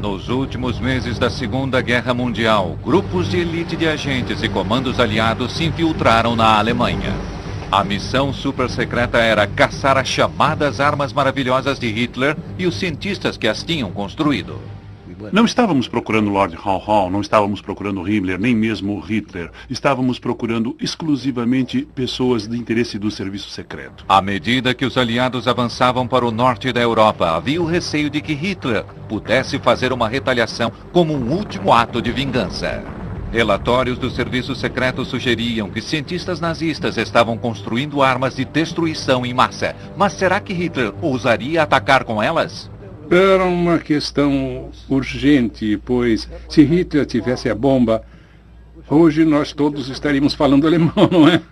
Nos últimos meses da Segunda Guerra Mundial, grupos de elite de agentes e comandos aliados se infiltraram na Alemanha. A missão super-secreta era caçar as chamadas armas maravilhosas de Hitler e os cientistas que as tinham construído. Não estávamos procurando Lord Haw, não estávamos procurando Himmler, nem mesmo Hitler. Estávamos procurando exclusivamente pessoas de interesse do serviço secreto. À medida que os aliados avançavam para o norte da Europa, havia o receio de que Hitler pudesse fazer uma retaliação como um último ato de vingança. Relatórios do serviço secreto sugeriam que cientistas nazistas estavam construindo armas de destruição em massa. Mas será que Hitler ousaria atacar com elas? Era uma questão urgente, pois se Hitler tivesse a bomba, hoje nós todos estaríamos falando alemão, não é?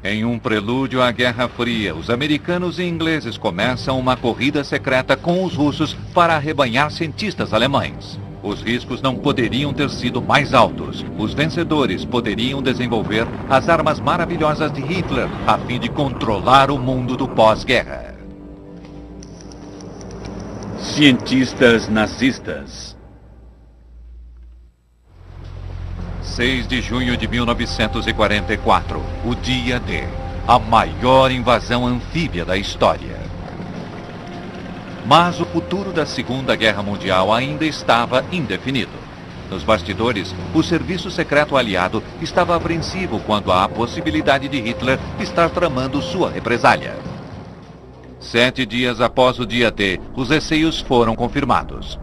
Em um prelúdio à Guerra Fria, os americanos e ingleses começam uma corrida secreta com os russos para arrebanhar cientistas alemães. Os riscos não poderiam ter sido mais altos. Os vencedores poderiam desenvolver as armas maravilhosas de Hitler a fim de controlar o mundo do pós-guerra. Cientistas nazistas. 6 de junho de 1944, o dia D, a maior invasão anfíbia da história. Mas o futuro da Segunda Guerra Mundial ainda estava indefinido. Nos bastidores, o serviço secreto aliado estava apreensivo quanto à possibilidade de Hitler estar tramando sua represália. 7 dias após o dia D, os receios foram confirmados.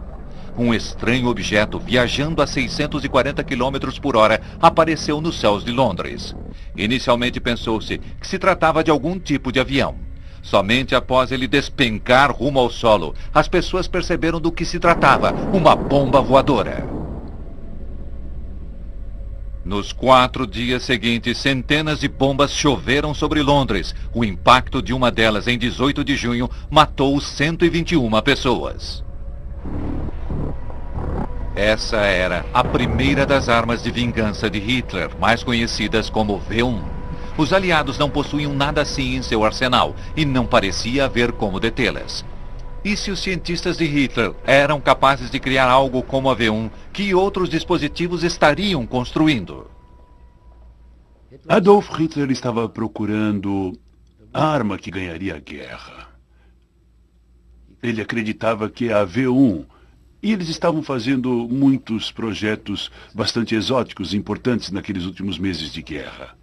Um estranho objeto viajando a 640 km por hora apareceu nos céus de Londres. Inicialmente pensou-se que se tratava de algum tipo de avião. Somente após ele despencar rumo ao solo, as pessoas perceberam do que se tratava, uma bomba voadora. Nos 4 dias seguintes, centenas de bombas choveram sobre Londres. O impacto de uma delas, em 18 de junho, matou 121 pessoas. Essa era a primeira das armas de vingança de Hitler, mais conhecidas como V1. Os aliados não possuíam nada assim em seu arsenal, e não parecia haver como detê-las. E se os cientistas de Hitler eram capazes de criar algo como a V1, que outros dispositivos estariam construindo? Adolf Hitler estava procurando a arma que ganharia a guerra. Ele acreditava que a V1, e eles estavam fazendo muitos projetos bastante exóticos e importantes naqueles últimos meses de guerra.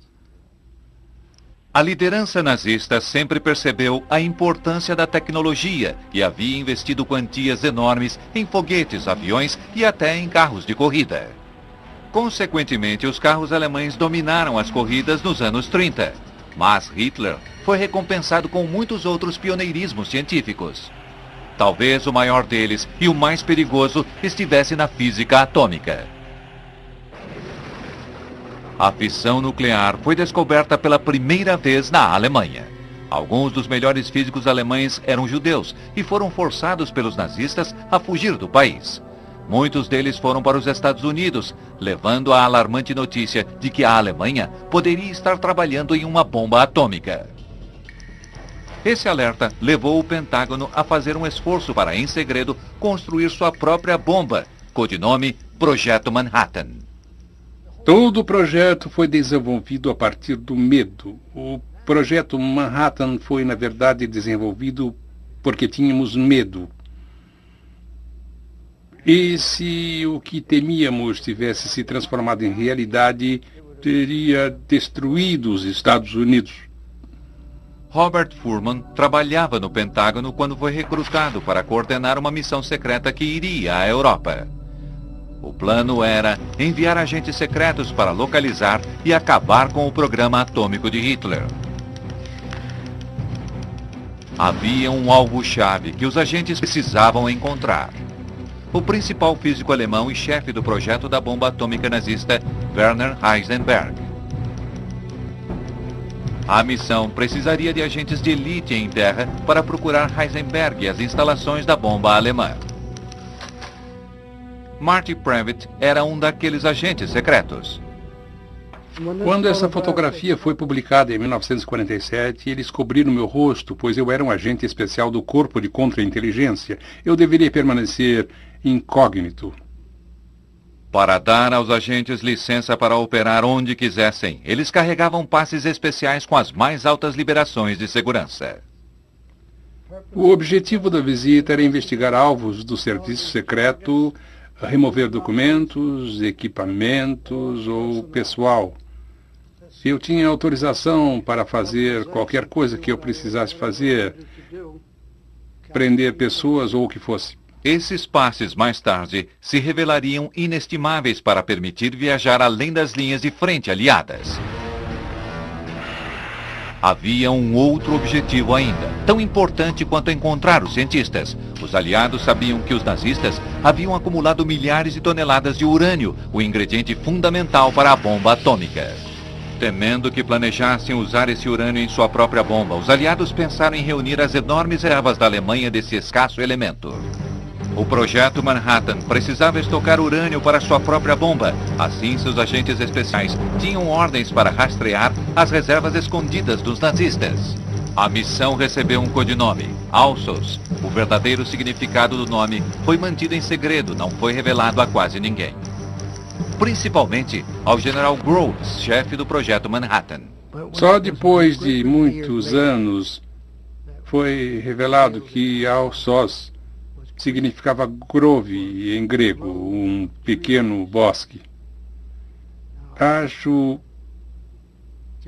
A liderança nazista sempre percebeu a importância da tecnologia e havia investido quantias enormes em foguetes, aviões e até em carros de corrida. Consequentemente, os carros alemães dominaram as corridas nos anos 30. Mas Hitler foi recompensado com muitos outros pioneirismos científicos. Talvez o maior deles e o mais perigoso estivesse na física atômica. A fissão nuclear foi descoberta pela primeira vez na Alemanha. Alguns dos melhores físicos alemães eram judeus e foram forçados pelos nazistas a fugir do país. Muitos deles foram para os Estados Unidos, levando a alarmante notícia de que a Alemanha poderia estar trabalhando em uma bomba atômica. Esse alerta levou o Pentágono a fazer um esforço para, em segredo, construir sua própria bomba, codinome Projeto Manhattan. Todo o projeto foi desenvolvido a partir do medo. O projeto Manhattan foi, na verdade, desenvolvido porque tínhamos medo. E se o que temíamos tivesse se transformado em realidade, teria destruído os Estados Unidos. Robert Furman trabalhava no Pentágono quando foi recrutado para coordenar uma missão secreta que iria à Europa. O plano era enviar agentes secretos para localizar e acabar com o programa atômico de Hitler. Havia um alvo-chave que os agentes precisavam encontrar. O principal físico alemão e chefe do projeto da bomba atômica nazista, Werner Heisenberg. A missão precisaria de agentes de elite em terra para procurar Heisenberg e as instalações da bomba alemã. Marty Previtt era um daqueles agentes secretos. Quando essa fotografia foi publicada em 1947, eles cobriram meu rosto, pois eu era um agente especial do Corpo de Contra-Inteligência. Eu deveria permanecer incógnito. Para dar aos agentes licença para operar onde quisessem, eles carregavam passes especiais com as mais altas liberações de segurança. O objetivo da visita era investigar alvos do serviço secreto, remover documentos, equipamentos ou pessoal. Eu tinha autorização para fazer qualquer coisa que eu precisasse fazer, prender pessoas ou o que fosse. Esses passes, mais tarde, se revelariam inestimáveis para permitir viajar além das linhas de frente aliadas. Havia um outro objetivo ainda, tão importante quanto encontrar os cientistas. Os aliados sabiam que os nazistas haviam acumulado milhares de toneladas de urânio, o ingrediente fundamental para a bomba atômica. Temendo que planejassem usar esse urânio em sua própria bomba, os aliados pensaram em reunir as enormes reservas da Alemanha desse escasso elemento. O projeto Manhattan precisava estocar urânio para sua própria bomba. Assim, seus agentes especiais tinham ordens para rastrear as reservas escondidas dos nazistas. A missão recebeu um codinome, Alsos. O verdadeiro significado do nome foi mantido em segredo, não foi revelado a quase ninguém. Principalmente ao General Groves, chefe do projeto Manhattan. Só depois de muitos anos foi revelado que Alsos significava grove em grego, um pequeno bosque. Acho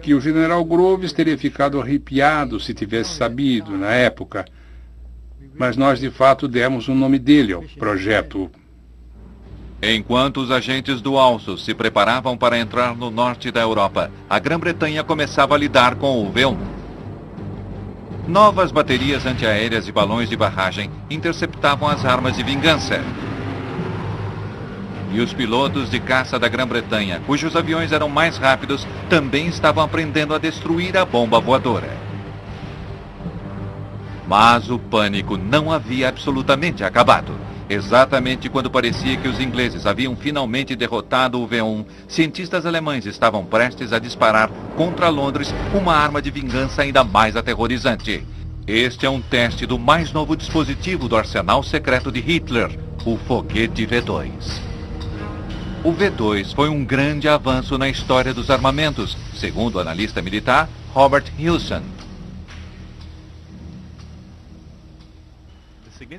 que o general Groves teria ficado arrepiado se tivesse sabido na época, mas nós de fato demos o nome dele ao projeto. Enquanto os agentes do Alsos se preparavam para entrar no norte da Europa, a Grã-Bretanha começava a lidar com o V1. Novas baterias antiaéreas e balões de barragem interceptavam as armas de vingança. E os pilotos de caça da Grã-Bretanha, cujos aviões eram mais rápidos, também estavam aprendendo a destruir a bomba voadora. Mas o pânico não havia absolutamente acabado. Exatamente quando parecia que os ingleses haviam finalmente derrotado o V1, cientistas alemães estavam prestes a disparar contra Londres uma arma de vingança ainda mais aterrorizante. Este é um teste do mais novo dispositivo do arsenal secreto de Hitler, o foguete V2. O V2 foi um grande avanço na história dos armamentos, segundo o analista militar Robert Hilson.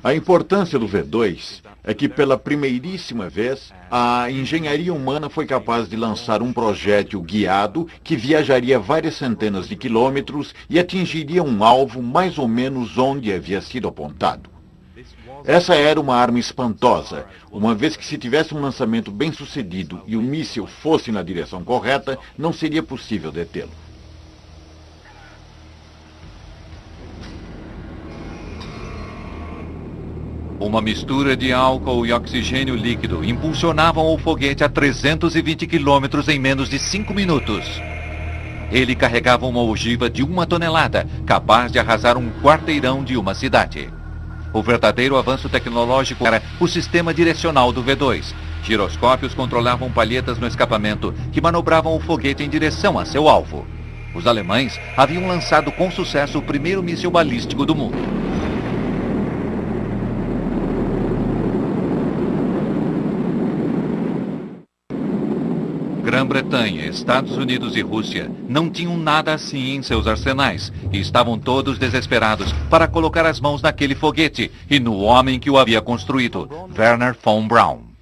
A importância do V2 é que, pela primeiríssima vez, a engenharia humana foi capaz de lançar um projétil guiado que viajaria várias centenas de quilômetros e atingiria um alvo mais ou menos onde havia sido apontado. Essa era uma arma espantosa, uma vez que se tivesse um lançamento bem sucedido e o míssil fosse na direção correta, não seria possível detê-lo. Uma mistura de álcool e oxigênio líquido impulsionavam o foguete a 320 quilômetros em menos de 5 minutos. Ele carregava uma ogiva de 1 tonelada, capaz de arrasar um quarteirão de uma cidade. O verdadeiro avanço tecnológico era o sistema direcional do V2. Giroscópios controlavam palhetas no escapamento que manobravam o foguete em direção a seu alvo. Os alemães haviam lançado com sucesso o primeiro míssil balístico do mundo. Grã-Bretanha, Estados Unidos e Rússia não tinham nada assim em seus arsenais e estavam todos desesperados para colocar as mãos naquele foguete e no homem que o havia construído, Wernher von Braun.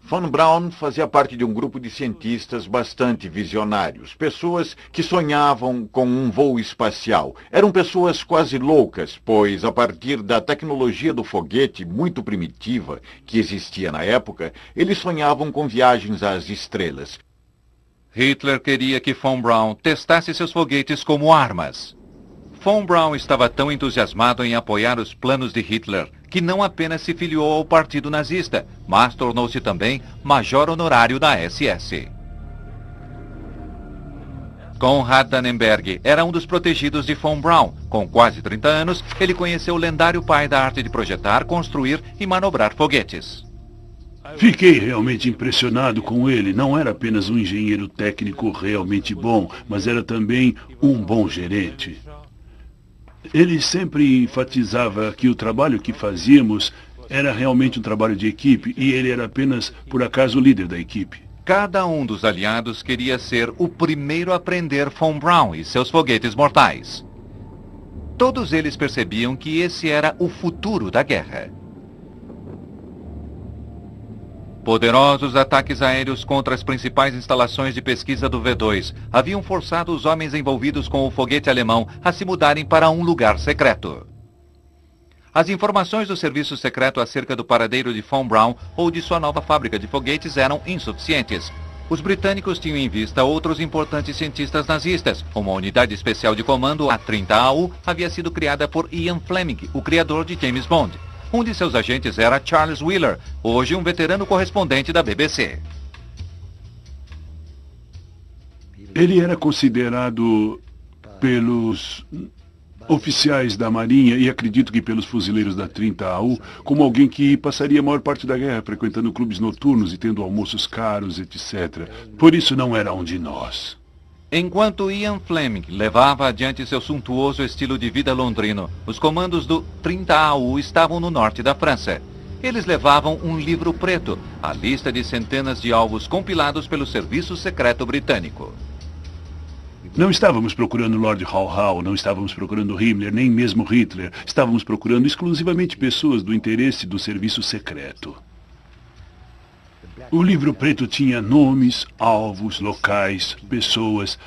Von Braun fazia parte de um grupo de cientistas bastante visionários, pessoas que sonhavam com um voo espacial. Eram pessoas quase loucas, pois a partir da tecnologia do foguete muito primitiva que existia na época, eles sonhavam com viagens às estrelas. Hitler queria que von Braun testasse seus foguetes como armas. Von Braun estava tão entusiasmado em apoiar os planos de Hitler que não apenas se filiou ao partido nazista, mas tornou-se também major honorário da SS. Konrad Dannenberg era um dos protegidos de von Braun. Com quase 30 anos, ele conheceu o lendário pai da arte de projetar, construir e manobrar foguetes. Fiquei realmente impressionado com ele. Não era apenas um engenheiro técnico realmente bom, mas era também um bom gerente. Ele sempre enfatizava que o trabalho que fazíamos era realmente um trabalho de equipe e ele era apenas, por acaso, o líder da equipe. Cada um dos aliados queria ser o primeiro a prender Von Braun e seus foguetes mortais. Todos eles percebiam que esse era o futuro da guerra. Poderosos ataques aéreos contra as principais instalações de pesquisa do V2 haviam forçado os homens envolvidos com o foguete alemão a se mudarem para um lugar secreto. As informações do serviço secreto acerca do paradeiro de Von Braun ou de sua nova fábrica de foguetes eram insuficientes. Os britânicos tinham em vista outros importantes cientistas nazistas. Uma unidade especial de comando, a 30AU, havia sido criada por Ian Fleming, o criador de James Bond. Um de seus agentes era Charles Wheeler, hoje um veterano correspondente da BBC. Ele era considerado pelos oficiais da Marinha e acredito que pelos fuzileiros da 30AU como alguém que passaria a maior parte da guerra frequentando clubes noturnos e tendo almoços caros, etc. Por isso não era um de nós. Enquanto Ian Fleming levava adiante seu suntuoso estilo de vida londrino, os comandos do 30AU estavam no norte da França. Eles levavam um livro preto, a lista de centenas de alvos compilados pelo Serviço Secreto Britânico. Não estávamos procurando Lord Haw, não estávamos procurando Himmler, nem mesmo Hitler. Estávamos procurando exclusivamente pessoas do interesse do Serviço Secreto. O livro preto tinha nomes, alvos, locais, pessoas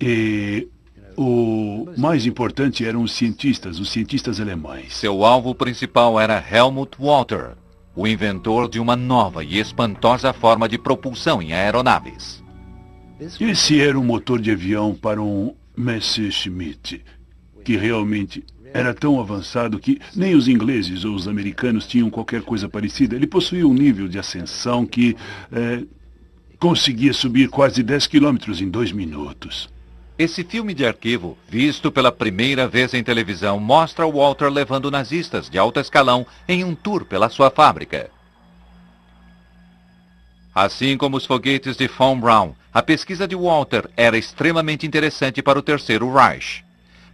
e o mais importante eram os cientistas alemães. Seu alvo principal era Helmut Walter, o inventor de uma nova e espantosa forma de propulsão em aeronaves. Esse era um motor de avião para um Messerschmitt, que realmente era tão avançado que nem os ingleses ou os americanos tinham qualquer coisa parecida. Ele possuía um nível de ascensão que conseguia subir quase 10 quilômetros em 2 minutos. Esse filme de arquivo, visto pela primeira vez em televisão, mostra Walter levando nazistas de alto escalão em um tour pela sua fábrica. Assim como os foguetes de Von Braun, a pesquisa de Walter era extremamente interessante para o Terceiro Reich.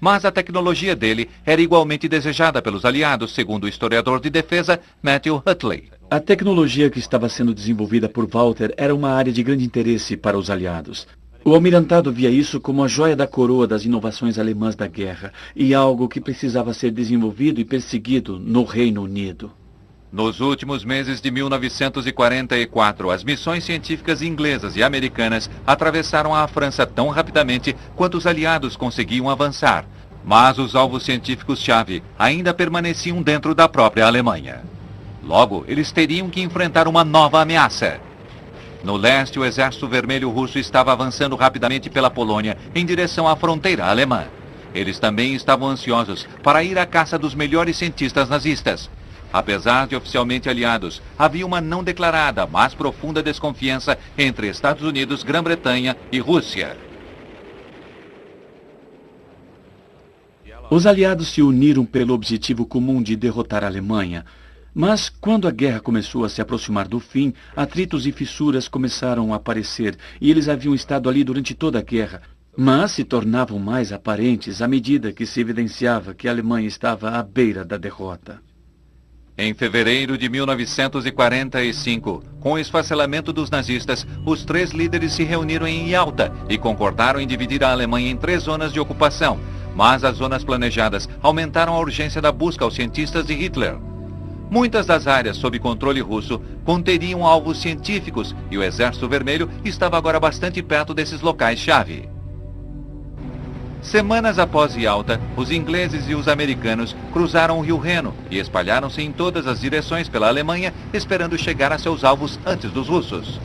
Mas a tecnologia dele era igualmente desejada pelos aliados, segundo o historiador de defesa Matthew Hutley. A tecnologia que estava sendo desenvolvida por Walter era uma área de grande interesse para os aliados. O almirantado via isso como a joia da coroa das inovações alemãs da guerra e algo que precisava ser desenvolvido e perseguido no Reino Unido. Nos últimos meses de 1944, as missões científicas inglesas e americanas atravessaram a França tão rapidamente quanto os aliados conseguiam avançar. Mas os alvos científicos-chave ainda permaneciam dentro da própria Alemanha. Logo, eles teriam que enfrentar uma nova ameaça. No leste, o Exército Vermelho Russo estava avançando rapidamente pela Polônia em direção à fronteira alemã. Eles também estavam ansiosos para ir à caça dos melhores cientistas nazistas. Apesar de oficialmente aliados, havia uma não declarada, mas profunda desconfiança entre Estados Unidos, Grã-Bretanha e Rússia. Os aliados se uniram pelo objetivo comum de derrotar a Alemanha. Mas, quando a guerra começou a se aproximar do fim, atritos e fissuras começaram a aparecer, e eles haviam estado ali durante toda a guerra, mas se tornavam mais aparentes à medida que se evidenciava que a Alemanha estava à beira da derrota. Em fevereiro de 1945, com o esfacelamento dos nazistas, os 3 líderes se reuniram em Yalta e concordaram em dividir a Alemanha em 3 zonas de ocupação. Mas as zonas planejadas aumentaram a urgência da busca aos cientistas de Hitler. Muitas das áreas sob controle russo conteriam alvos científicos e o Exército Vermelho estava agora bastante perto desses locais-chave. Semanas após Yalta, os ingleses e os americanos cruzaram o rio Reno e espalharam-se em todas as direções pela Alemanha, esperando chegar a seus alvos antes dos russos.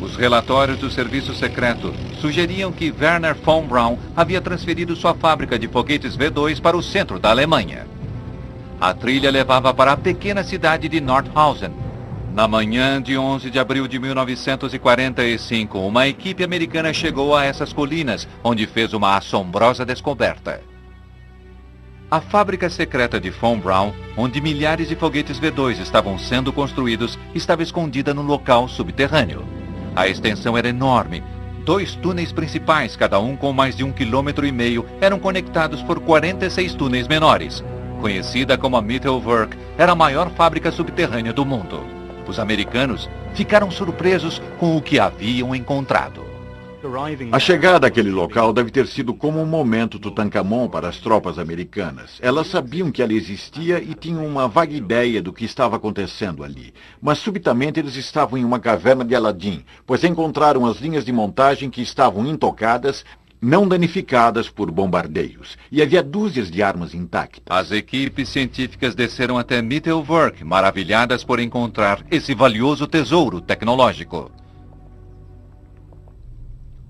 Os relatórios do serviço secreto sugeriam que Werner von Braun havia transferido sua fábrica de foguetes V2 para o centro da Alemanha. A trilha levava para a pequena cidade de Nordhausen. Na manhã de 11 de abril de 1945, uma equipe americana chegou a essas colinas, onde fez uma assombrosa descoberta. A fábrica secreta de Von Braun, onde milhares de foguetes V2 estavam sendo construídos, estava escondida no local subterrâneo. A extensão era enorme. 2 túneis principais, cada um com mais de 1,5 km, eram conectados por 46 túneis menores. Conhecida como a Mittelwerk, era a maior fábrica subterrânea do mundo. Os americanos ficaram surpresos com o que haviam encontrado. A chegada àquele local deve ter sido como um momento Tutankhamon para as tropas americanas. Elas sabiam que ela existia e tinham uma vaga ideia do que estava acontecendo ali. Mas subitamente eles estavam em uma caverna de Aladim, pois encontraram as linhas de montagem que estavam intocadas, não danificadas por bombardeios, e havia dúzias de armas intactas. As equipes científicas desceram até Mittelwerk, maravilhadas por encontrar esse valioso tesouro tecnológico.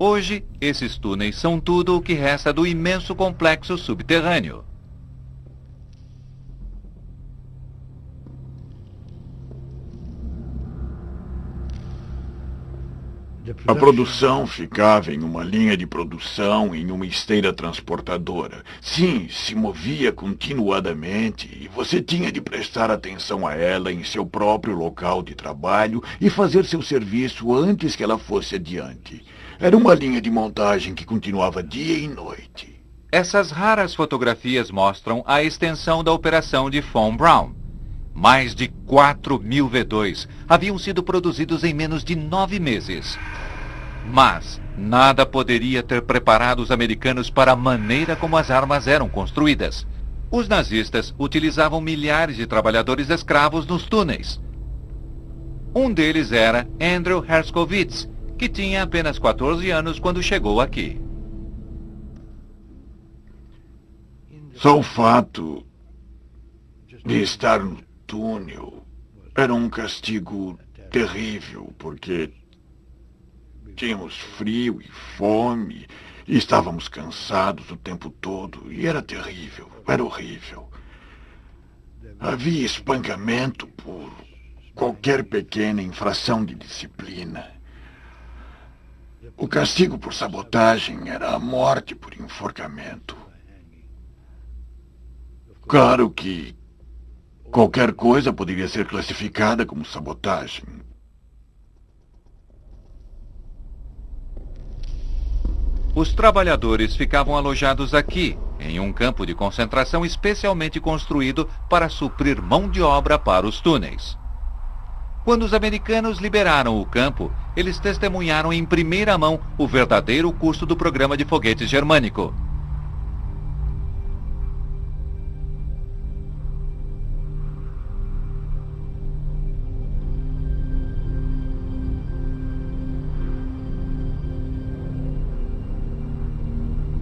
Hoje, esses túneis são tudo o que resta do imenso complexo subterrâneo. A produção ficava em uma linha de produção, em uma esteira transportadora. Sim, se movia continuadamente e você tinha de prestar atenção a ela em seu próprio local de trabalho e fazer seu serviço antes que ela fosse adiante. Era uma linha de montagem que continuava dia e noite. Essas raras fotografias mostram a extensão da operação de Von Braun. Mais de 4.000 V2 haviam sido produzidos em menos de 9 meses. Mas nada poderia ter preparado os americanos para a maneira como as armas eram construídas. Os nazistas utilizavam milhares de trabalhadores escravos nos túneis. Um deles era Andrew Herskovits, que tinha apenas 14 anos quando chegou aqui. Só o fato de estar no túnel era um castigo terrível, porque tínhamos frio e fome, e estávamos cansados o tempo todo, e era terrível, era horrível. Havia espancamento por qualquer pequena infração de disciplina. O castigo por sabotagem era a morte por enforcamento. Claro que qualquer coisa poderia ser classificada como sabotagem. Os trabalhadores ficavam alojados aqui, em um campo de concentração especialmente construído para suprir mão de obra para os túneis. Quando os americanos liberaram o campo, eles testemunharam em primeira mão o verdadeiro custo do programa de foguetes germânico.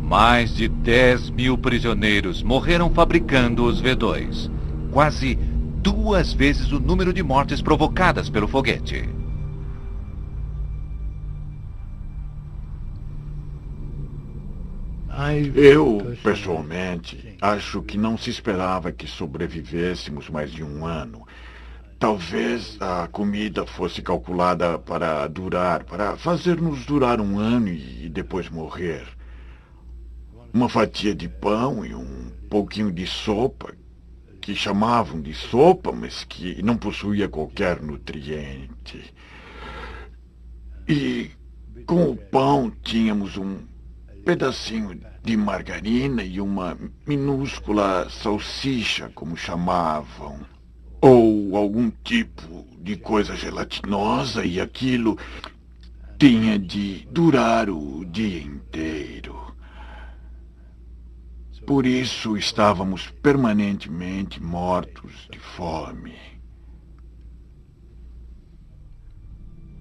Mais de 10.000 prisioneiros morreram fabricando os V2. Quase 2 vezes o número de mortes provocadas pelo foguete. Eu, pessoalmente, acho que não se esperava que sobrevivêssemos mais de um ano. Talvez a comida fosse calculada para fazer-nos durar um ano e depois morrer. Uma fatia de pão e um pouquinho de sopa, que chamavam de sopa, mas que não possuía qualquer nutriente. E com o pão tínhamos um pedacinho de margarina e uma minúscula salsicha, como chamavam. Ou algum tipo de coisa gelatinosa, e aquilo tinha de durar o dia inteiro. Por isso estávamos permanentemente mortos de fome.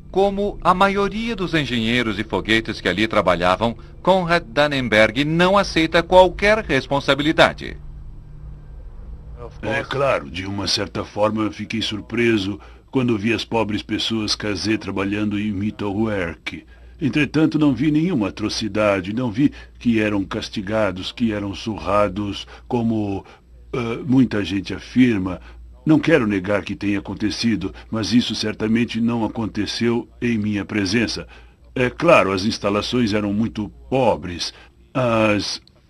Como a maioria dos engenheiros de foguetes que ali trabalhavam, Konrad Dannenberg não aceita qualquer responsabilidade. É claro, de uma certa forma eu fiquei surpreso quando vi as pobres pessoas Kazé trabalhando em Mittelwerk. Entretanto, não vi nenhuma atrocidade, não vi que eram castigados, que eram surrados, como muita gente afirma. Não quero negar que tenha acontecido, mas isso certamente não aconteceu em minha presença. É claro, as instalações eram muito pobres.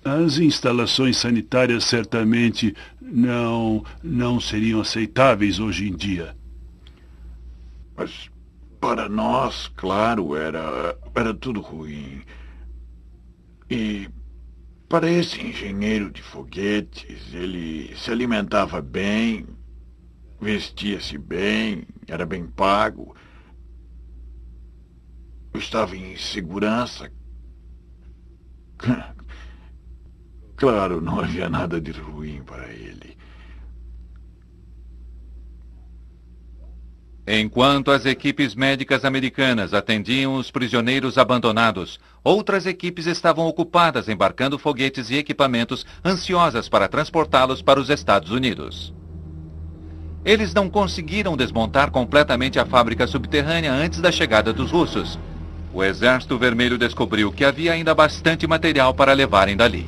As instalações sanitárias certamente não seriam aceitáveis hoje em dia. Mas para nós, claro, era tudo ruim. E para esse engenheiro de foguetes, ele se alimentava bem, vestia-se bem, era bem pago. Eu estava em segurança. Claro, não havia nada de ruim para ele. Enquanto as equipes médicas americanas atendiam os prisioneiros abandonados, outras equipes estavam ocupadas embarcando foguetes e equipamentos ansiosas para transportá-los para os Estados Unidos. Eles não conseguiram desmontar completamente a fábrica subterrânea antes da chegada dos russos. O Exército Vermelho descobriu que havia ainda bastante material para levarem dali.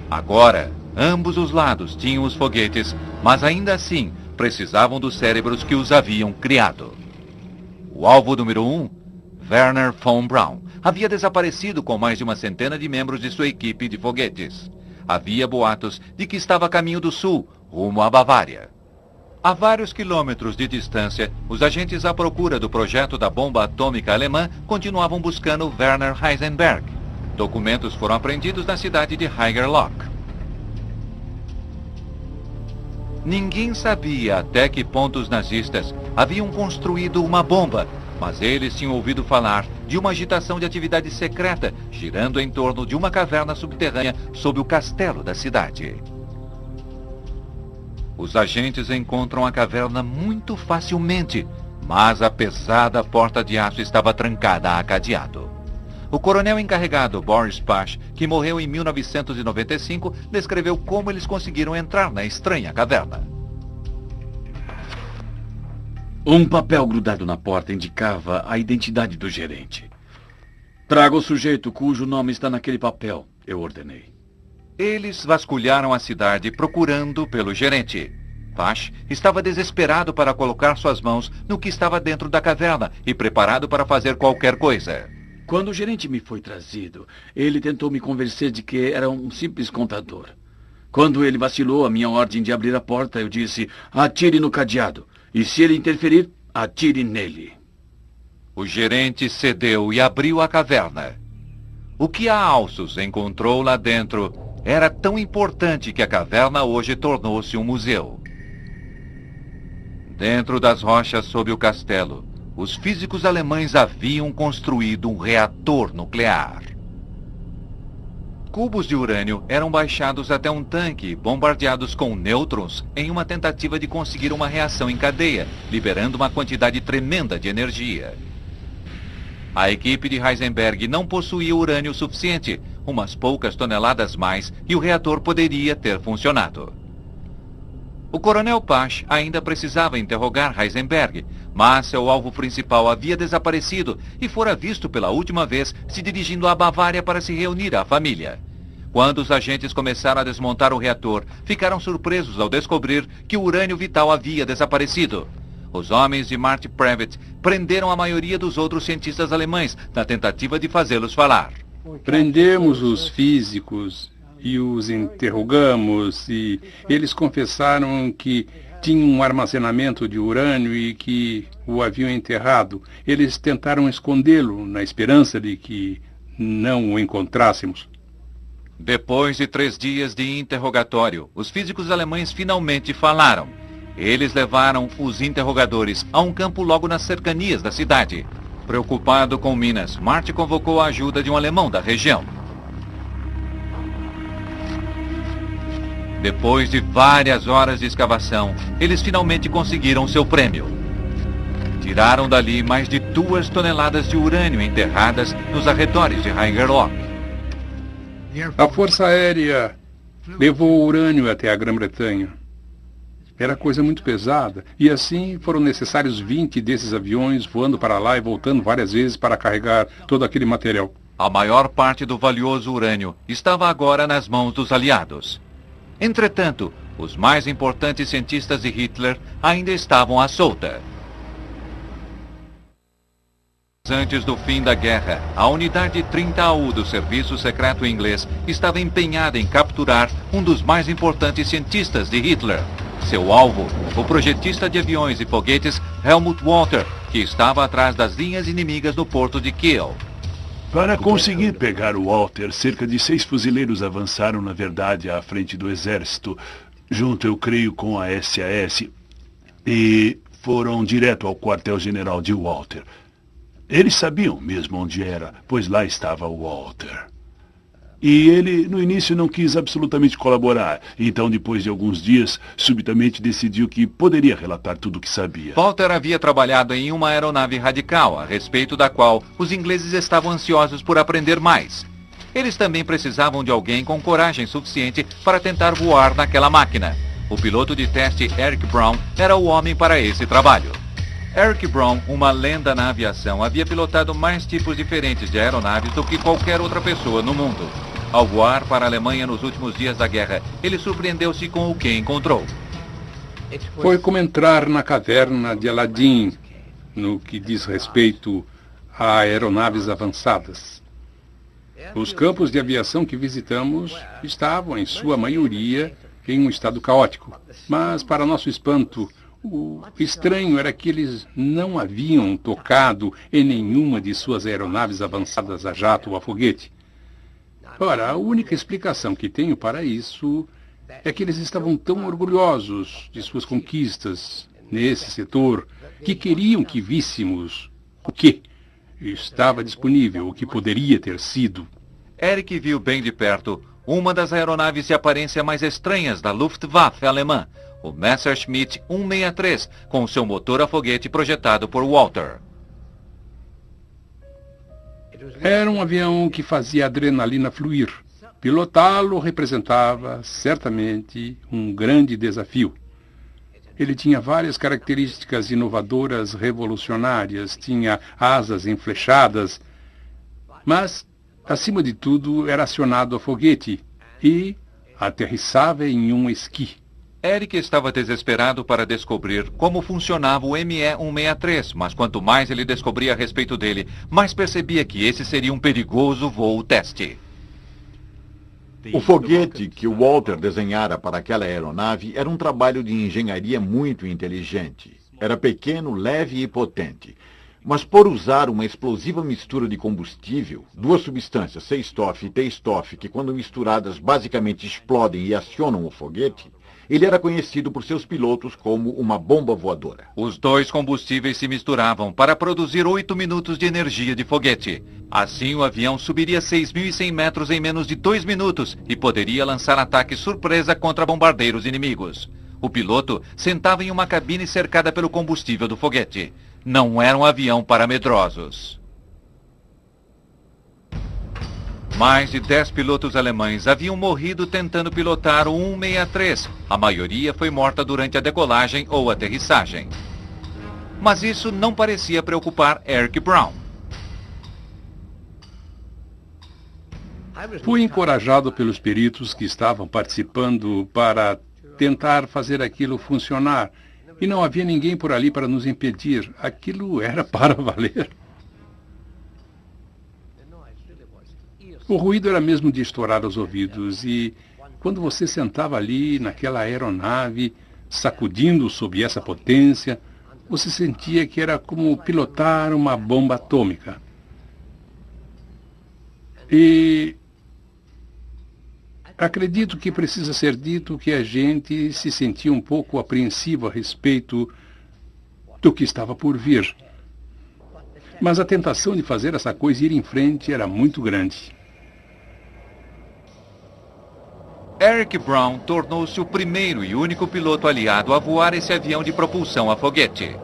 Agora, ambos os lados tinham os foguetes, mas ainda assim precisavam dos cérebros que os haviam criado. O alvo número 1, Wernher von Braun, havia desaparecido com mais de uma centena de membros de sua equipe de foguetes. Havia boatos de que estava a caminho do sul, rumo à Bavária. A vários quilômetros de distância, os agentes à procura do projeto da bomba atômica alemã continuavam buscando Werner Heisenberg. Documentos foram apreendidos na cidade de Haigerloch. Ninguém sabia até que ponto os nazistas haviam construído uma bomba, mas eles tinham ouvido falar de uma agitação de atividade secreta girando em torno de uma caverna subterrânea sob o castelo da cidade. Os agentes encontram a caverna muito facilmente, mas a pesada porta de aço estava trancada a cadeado. O coronel encarregado Boris Pash, que morreu em 1995, descreveu como eles conseguiram entrar na estranha caverna. Um papel grudado na porta indicava a identidade do gerente. Traga o sujeito cujo nome está naquele papel, eu ordenei. Eles vasculharam a cidade procurando pelo gerente. Pash estava desesperado para colocar suas mãos no que estava dentro da caverna e preparado para fazer qualquer coisa. Quando o gerente me foi trazido, ele tentou me convencer de que era um simples contador. Quando ele vacilou a minha ordem de abrir a porta, eu disse, atire no cadeado. E se ele interferir, atire nele. O gerente cedeu e abriu a caverna. O que a Alsos encontrou lá dentro era tão importante que a caverna hoje tornou-se um museu. Dentro das rochas sob o castelo, os físicos alemães haviam construído um reator nuclear. Cubos de urânio eram baixados até um tanque e bombardeados com nêutrons em uma tentativa de conseguir uma reação em cadeia, liberando uma quantidade tremenda de energia. A equipe de Heisenberg não possuía urânio suficiente, umas poucas toneladas mais, e o reator poderia ter funcionado. O coronel Pash ainda precisava interrogar Heisenberg, mas seu alvo principal havia desaparecido e fora visto pela última vez se dirigindo à Bavária para se reunir à família. Quando os agentes começaram a desmontar o reator, ficaram surpresos ao descobrir que o urânio vital havia desaparecido. Os homens de Marty Previtt prenderam a maioria dos outros cientistas alemães na tentativa de fazê-los falar. Prendemos os físicos e os interrogamos e eles confessaram que tinham um armazenamento de urânio e que o haviam enterrado. Eles tentaram escondê-lo na esperança de que não o encontrássemos. Depois de 3 dias de interrogatório, os físicos alemães finalmente falaram. Eles levaram os interrogadores a um campo logo nas cercanias da cidade. Preocupado com minas, Marty convocou a ajuda de um alemão da região. Depois de várias horas de escavação, eles finalmente conseguiram seu prêmio. Tiraram dali mais de 2 toneladas de urânio enterradas nos arredores de Haigerloch. A Força Aérea levou o urânio até a Grã-Bretanha. Era coisa muito pesada, e assim foram necessários 20 desses aviões voando para lá e voltando várias vezes para carregar todo aquele material. A maior parte do valioso urânio estava agora nas mãos dos aliados. Entretanto, os mais importantes cientistas de Hitler ainda estavam à solta. Antes do fim da guerra, a unidade 30AU do Serviço Secreto Inglês estava empenhada em capturar um dos mais importantes cientistas de Hitler. Seu alvo, o projetista de aviões e foguetes Helmut Walter, que estava atrás das linhas inimigas no porto de Kiel. Para conseguir pegar o Walter, cerca de 6 fuzileiros avançaram, na verdade, à frente do exército, junto, eu creio, com a SAS, e foram direto ao quartel-general de Walter. Eles sabiam mesmo onde era, pois lá estava o Walter. E ele, no início, não quis absolutamente colaborar. Então, depois de alguns dias, subitamente decidiu que poderia relatar tudo o que sabia. Walter havia trabalhado em uma aeronave radical, a respeito da qual os ingleses estavam ansiosos por aprender mais. Eles também precisavam de alguém com coragem suficiente para tentar voar naquela máquina. O piloto de teste Eric Brown era o homem para esse trabalho. Eric Brown, uma lenda na aviação, havia pilotado mais tipos diferentes de aeronaves do que qualquer outra pessoa no mundo. Ao voar para a Alemanha nos últimos dias da guerra, ele surpreendeu-se com o que encontrou. Foi como entrar na caverna de Aladim, no que diz respeito a aeronaves avançadas. Os campos de aviação que visitamos estavam, em sua maioria, em um estado caótico. Mas, para nosso espanto, o estranho era que eles não haviam tocado em nenhuma de suas aeronaves avançadas a jato ou a foguete. Ora, a única explicação que tenho para isso é que eles estavam tão orgulhosos de suas conquistas nesse setor que queriam que víssemos o que estava disponível, o que poderia ter sido. Eric viu bem de perto uma das aeronaves de aparência mais estranhas da Luftwaffe alemã, o Messerschmitt 163, com seu motor a foguete projetado por Walter. Era um avião que fazia a adrenalina fluir. Pilotá-lo representava, certamente, um grande desafio. Ele tinha várias características inovadoras, revolucionárias, tinha asas enflechadas, mas, acima de tudo, era acionado a foguete e aterrissava em um esqui. Eric estava desesperado para descobrir como funcionava o ME-163, mas quanto mais ele descobria a respeito dele, mais percebia que esse seria um perigoso voo teste. O foguete que o Walter desenhara para aquela aeronave era um trabalho de engenharia muito inteligente. Era pequeno, leve e potente. Mas por usar uma explosiva mistura de combustível, duas substâncias, C-Stoff e T-Stoff, que quando misturadas basicamente explodem e acionam o foguete, ele era conhecido por seus pilotos como uma bomba voadora. Os dois combustíveis se misturavam para produzir 8 minutos de energia de foguete. Assim, o avião subiria 6.100 metros em menos de 2 minutos e poderia lançar ataque surpresa contra bombardeiros inimigos. O piloto sentava em uma cabine cercada pelo combustível do foguete. Não era um avião para medrosos. Mais de 10 pilotos alemães haviam morrido tentando pilotar o 163. A maioria foi morta durante a decolagem ou aterrissagem. Mas isso não parecia preocupar Eric Brown. Fui encorajado pelos peritos que estavam participando para tentar fazer aquilo funcionar. E não havia ninguém por ali para nos impedir. Aquilo era para valer. O ruído era mesmo de estourar os ouvidos, e quando você sentava ali naquela aeronave, sacudindo sob essa potência, você sentia que era como pilotar uma bomba atômica. E acredito que precisa ser dito que a gente se sentia um pouco apreensivo a respeito do que estava por vir. Mas a tentação de fazer essa coisa e ir em frente era muito grande. Eric Brown tornou-se o primeiro e único piloto aliado a voar esse avião de propulsão a foguete.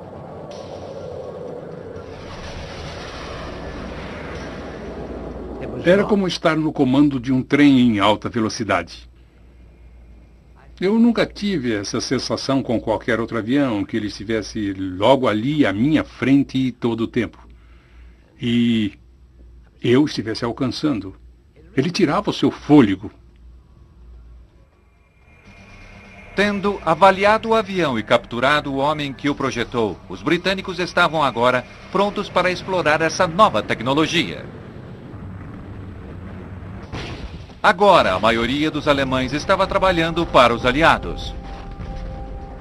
Era como estar no comando de um trem em alta velocidade. Eu nunca tive essa sensação com qualquer outro avião, que ele estivesse logo ali à minha frente todo o tempo. E eu estivesse alcançando. Ele tirava o seu fôlego. Tendo avaliado o avião e capturado o homem que o projetou, os britânicos estavam agora prontos para explorar essa nova tecnologia. Agora, a maioria dos alemães estava trabalhando para os aliados.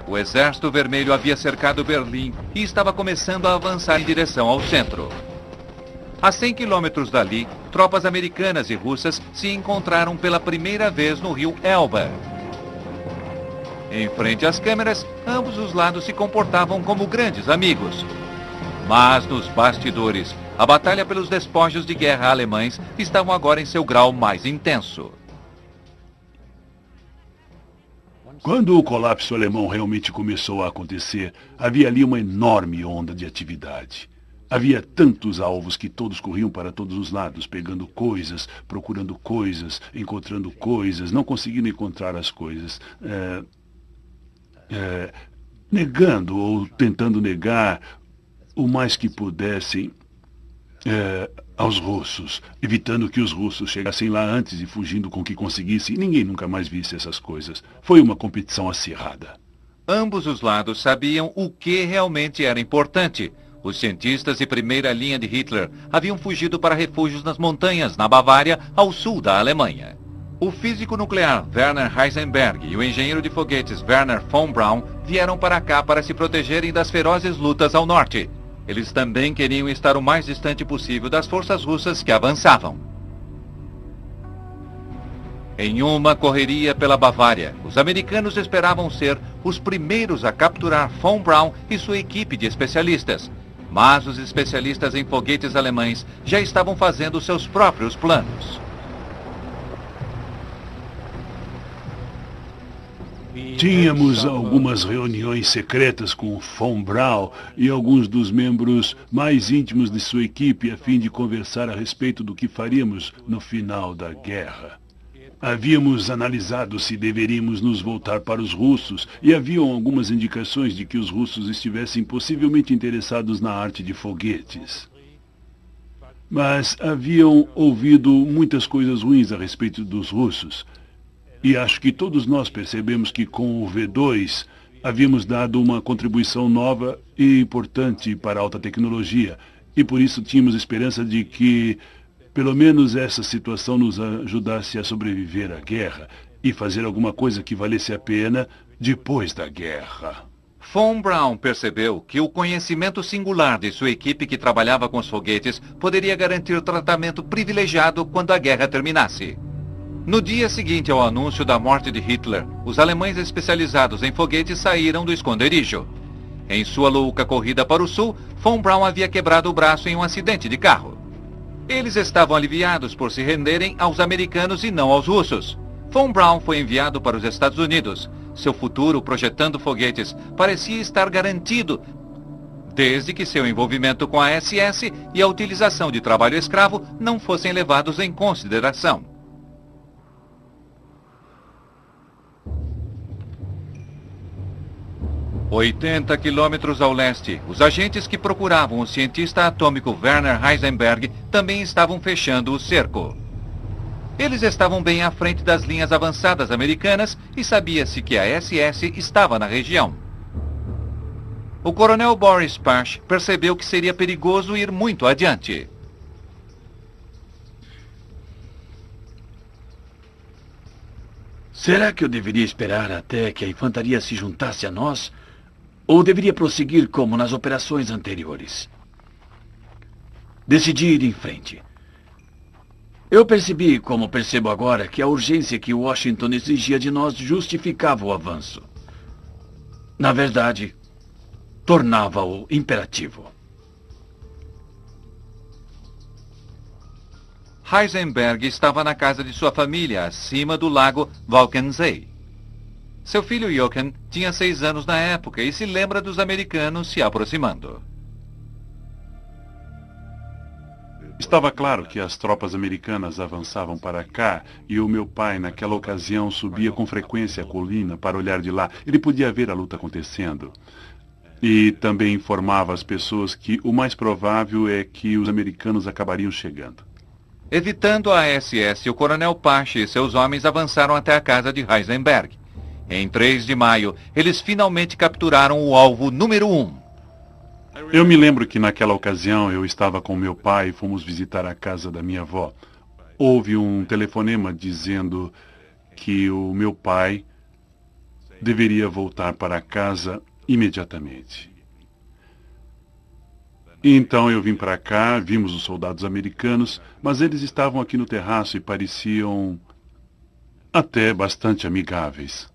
O Exército Vermelho havia cercado Berlim e estava começando a avançar em direção ao centro. A 100 quilômetros dali, tropas americanas e russas se encontraram pela primeira vez no rio Elbe. Em frente às câmeras, ambos os lados se comportavam como grandes amigos. Mas nos bastidores, a batalha pelos despojos de guerra alemães estavam agora em seu grau mais intenso. Quando o colapso alemão realmente começou a acontecer, havia ali uma enorme onda de atividade. Havia tantos alvos que todos corriam para todos os lados, pegando coisas, procurando coisas, encontrando coisas, não conseguindo encontrar as coisas. Negando ou tentando negar o mais que pudessem aos russos, evitando que os russos chegassem lá antes e fugindo com o que conseguissem. Ninguém nunca mais visse essas coisas. Foi uma competição acirrada. Ambos os lados sabiam o que realmente era importante. Os cientistas de primeira linha de Hitler haviam fugido para refúgios nas montanhas, na Bavária, ao sul da Alemanha. O físico nuclear Werner Heisenberg e o engenheiro de foguetes Werner von Braun vieram para cá para se protegerem das ferozes lutas ao norte. Eles também queriam estar o mais distante possível das forças russas que avançavam. Em uma correria pela Bavária, os americanos esperavam ser os primeiros a capturar von Braun e sua equipe de especialistas. Mas os especialistas em foguetes alemães já estavam fazendo seus próprios planos. Tínhamos algumas reuniões secretas com von Braun e alguns dos membros mais íntimos de sua equipe a fim de conversar a respeito do que faríamos no final da guerra. Havíamos analisado se deveríamos nos voltar para os russos e haviam algumas indicações de que os russos estivessem possivelmente interessados na arte de foguetes. Mas haviam ouvido muitas coisas ruins a respeito dos russos. E acho que todos nós percebemos que com o V2 havíamos dado uma contribuição nova e importante para a alta tecnologia. E por isso tínhamos esperança de que pelo menos essa situação nos ajudasse a sobreviver à guerra e fazer alguma coisa que valesse a pena depois da guerra. Von Braun percebeu que o conhecimento singular de sua equipe que trabalhava com os foguetes poderia garantir tratamento privilegiado quando a guerra terminasse. No dia seguinte ao anúncio da morte de Hitler, os alemães especializados em foguetes saíram do esconderijo. Em sua louca corrida para o sul, von Braun havia quebrado o braço em um acidente de carro. Eles estavam aliviados por se renderem aos americanos e não aos russos. Von Braun foi enviado para os Estados Unidos. Seu futuro projetando foguetes parecia estar garantido, desde que seu envolvimento com a SS e a utilização de trabalho escravo não fossem levados em consideração. – 80 quilômetros ao leste, os agentes que procuravam o cientista atômico Werner Heisenberg também estavam fechando o cerco. Eles estavam bem à frente das linhas avançadas americanas e sabia-se que a SS estava na região. O coronel Boris Pash percebeu que seria perigoso ir muito adiante. Será que eu deveria esperar até que a infantaria se juntasse a nós? Ou deveria prosseguir como nas operações anteriores? Decidi ir em frente. Eu percebi, como percebo agora, que a urgência que Washington exigia de nós justificava o avanço. Na verdade, tornava-o imperativo. Heisenberg estava na casa de sua família, acima do lago Walchensee. Seu filho Jochen tinha 6 anos na época e se lembra dos americanos se aproximando. Estava claro que as tropas americanas avançavam para cá e o meu pai, naquela ocasião, subia com frequência a colina para olhar de lá. Ele podia ver a luta acontecendo. E também informava as pessoas que o mais provável é que os americanos acabariam chegando. Evitando a SS, o coronel Pache e seus homens avançaram até a casa de Heisenberg. Em 3 de maio, eles finalmente capturaram o alvo número 1. Eu me lembro que naquela ocasião eu estava com meu pai e fomos visitar a casa da minha avó. Houve um telefonema dizendo que o meu pai deveria voltar para casa imediatamente. Então eu vim para cá, vimos os soldados americanos, mas eles estavam aqui no terraço e pareciam até bastante amigáveis.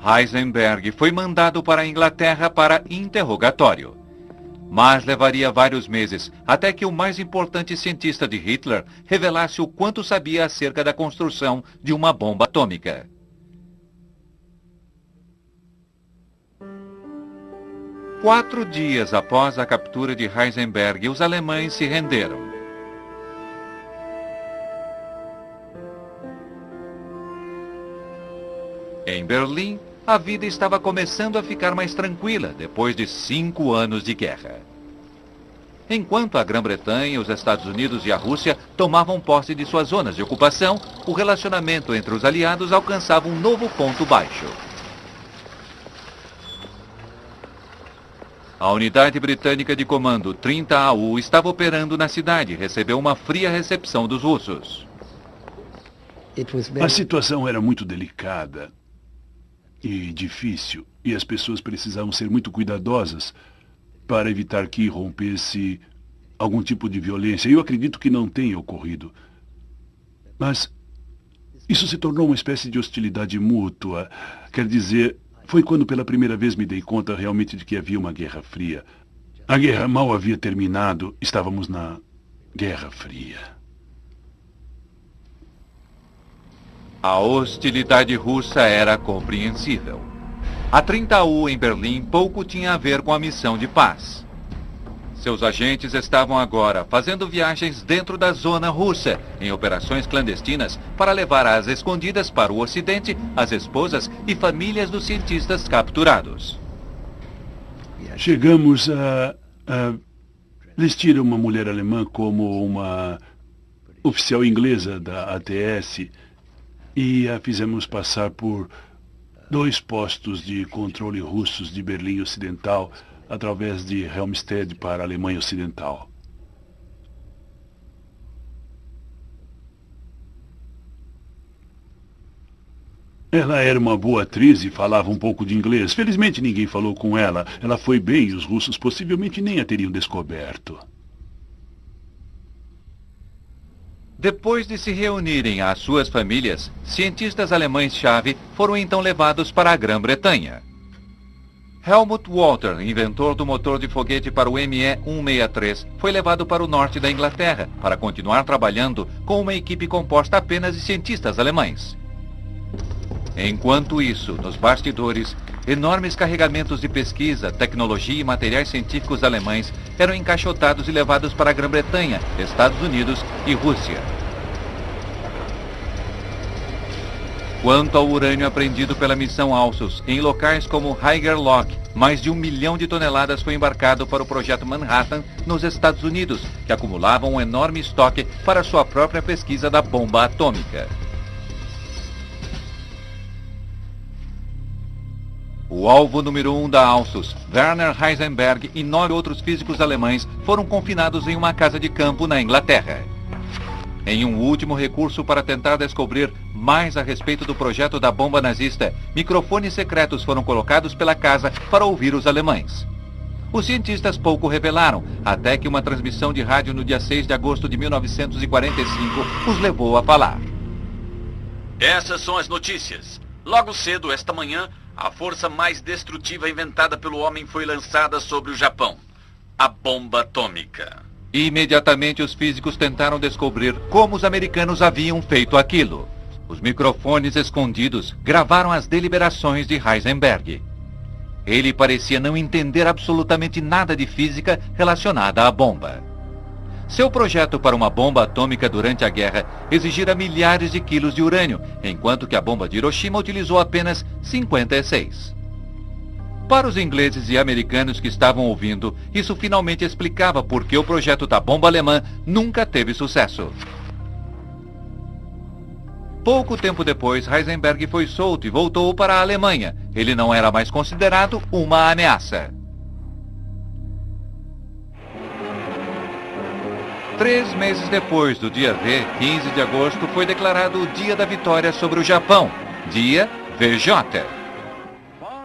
Heisenberg foi mandado para a Inglaterra para interrogatório. Mas levaria vários meses até que o mais importante cientista de Hitler revelasse o quanto sabia acerca da construção de uma bomba atômica. Quatro dias após a captura de Heisenberg, os alemães se renderam. Em Berlim, a vida estava começando a ficar mais tranquila depois de 5 anos de guerra. Enquanto a Grã-Bretanha, os Estados Unidos e a Rússia tomavam posse de suas zonas de ocupação, o relacionamento entre os aliados alcançava um novo ponto baixo. A unidade britânica de comando 30AU estava operando na cidade e recebeu uma fria recepção dos russos. A situação era muito delicada e difícil, e as pessoas precisavam ser muito cuidadosas para evitar que rompesse algum tipo de violência. Eu acredito que não tenha ocorrido. Mas isso se tornou uma espécie de hostilidade mútua. Quer dizer, foi quando pela primeira vez me dei conta realmente de que havia uma Guerra Fria. A guerra mal havia terminado, estávamos na Guerra Fria. A hostilidade russa era compreensível. A 30AU em Berlim pouco tinha a ver com a missão de paz. Seus agentes estavam agora fazendo viagens dentro da zona russa, em operações clandestinas, para levar às escondidas para o Ocidente as esposas e famílias dos cientistas capturados. Chegamos a vestir uma mulher alemã como uma oficial inglesa da ATS e a fizemos passar por 2 postos de controle russos de Berlim Ocidental através de Helmstedt para a Alemanha Ocidental. Ela era uma boa atriz e falava um pouco de inglês. Felizmente ninguém falou com ela. Ela foi bem e os russos possivelmente nem a teriam descoberto. Depois de se reunirem às suas famílias, cientistas alemães-chave foram então levados para a Grã-Bretanha. Helmut Walter, inventor do motor de foguete para o ME-163, foi levado para o norte da Inglaterra para continuar trabalhando com uma equipe composta apenas de cientistas alemães. Enquanto isso, nos bastidores, enormes carregamentos de pesquisa, tecnologia e materiais científicos alemães eram encaixotados e levados para a Grã-Bretanha, Estados Unidos e Rússia. Quanto ao urânio apreendido pela missão Alsos, em locais como Haigerloch, mais de 1 milhão de toneladas foi embarcado para o projeto Manhattan, nos Estados Unidos, que acumulava um enorme estoque para sua própria pesquisa da bomba atômica. O alvo número 1 da Alsos, Werner Heisenberg e 9 outros físicos alemães foram confinados em uma casa de campo na Inglaterra. Em um último recurso para tentar descobrir mais a respeito do projeto da bomba nazista, microfones secretos foram colocados pela casa para ouvir os alemães. Os cientistas pouco revelaram, até que uma transmissão de rádio no dia 6 de agosto de 1945 os levou a falar. Essas são as notícias. Logo cedo, esta manhã, a força mais destrutiva inventada pelo homem foi lançada sobre o Japão. A bomba atômica. Imediatamente os físicos tentaram descobrir como os americanos haviam feito aquilo. Os microfones escondidos gravaram as deliberações de Heisenberg. Ele parecia não entender absolutamente nada de física relacionada à bomba. Seu projeto para uma bomba atômica durante a guerra exigira milhares de quilos de urânio, enquanto que a bomba de Hiroshima utilizou apenas 56. Para os ingleses e americanos que estavam ouvindo, isso finalmente explicava por que o projeto da bomba alemã nunca teve sucesso. Pouco tempo depois, Heisenberg foi solto e voltou para a Alemanha. Ele não era mais considerado uma ameaça. 3 meses depois do dia V, 15 de agosto, foi declarado o Dia da Vitória sobre o Japão, Dia VJ.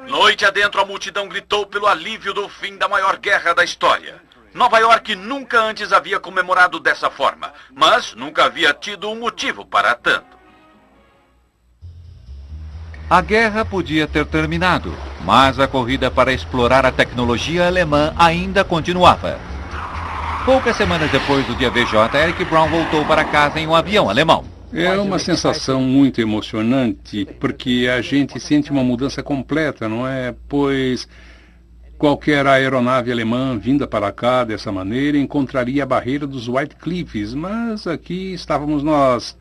Noite adentro, a multidão gritou pelo alívio do fim da maior guerra da história. Nova York nunca antes havia comemorado dessa forma, mas nunca havia tido um motivo para tanto. A guerra podia ter terminado, mas a corrida para explorar a tecnologia alemã ainda continuava. Poucas semanas depois do dia VJ, Eric Brown voltou para casa em um avião alemão. É uma sensação muito emocionante, porque a gente sente uma mudança completa, não é? Pois qualquer aeronave alemã vinda para cá dessa maneira encontraria a barreira dos White Cliffs, mas aqui estávamos nós,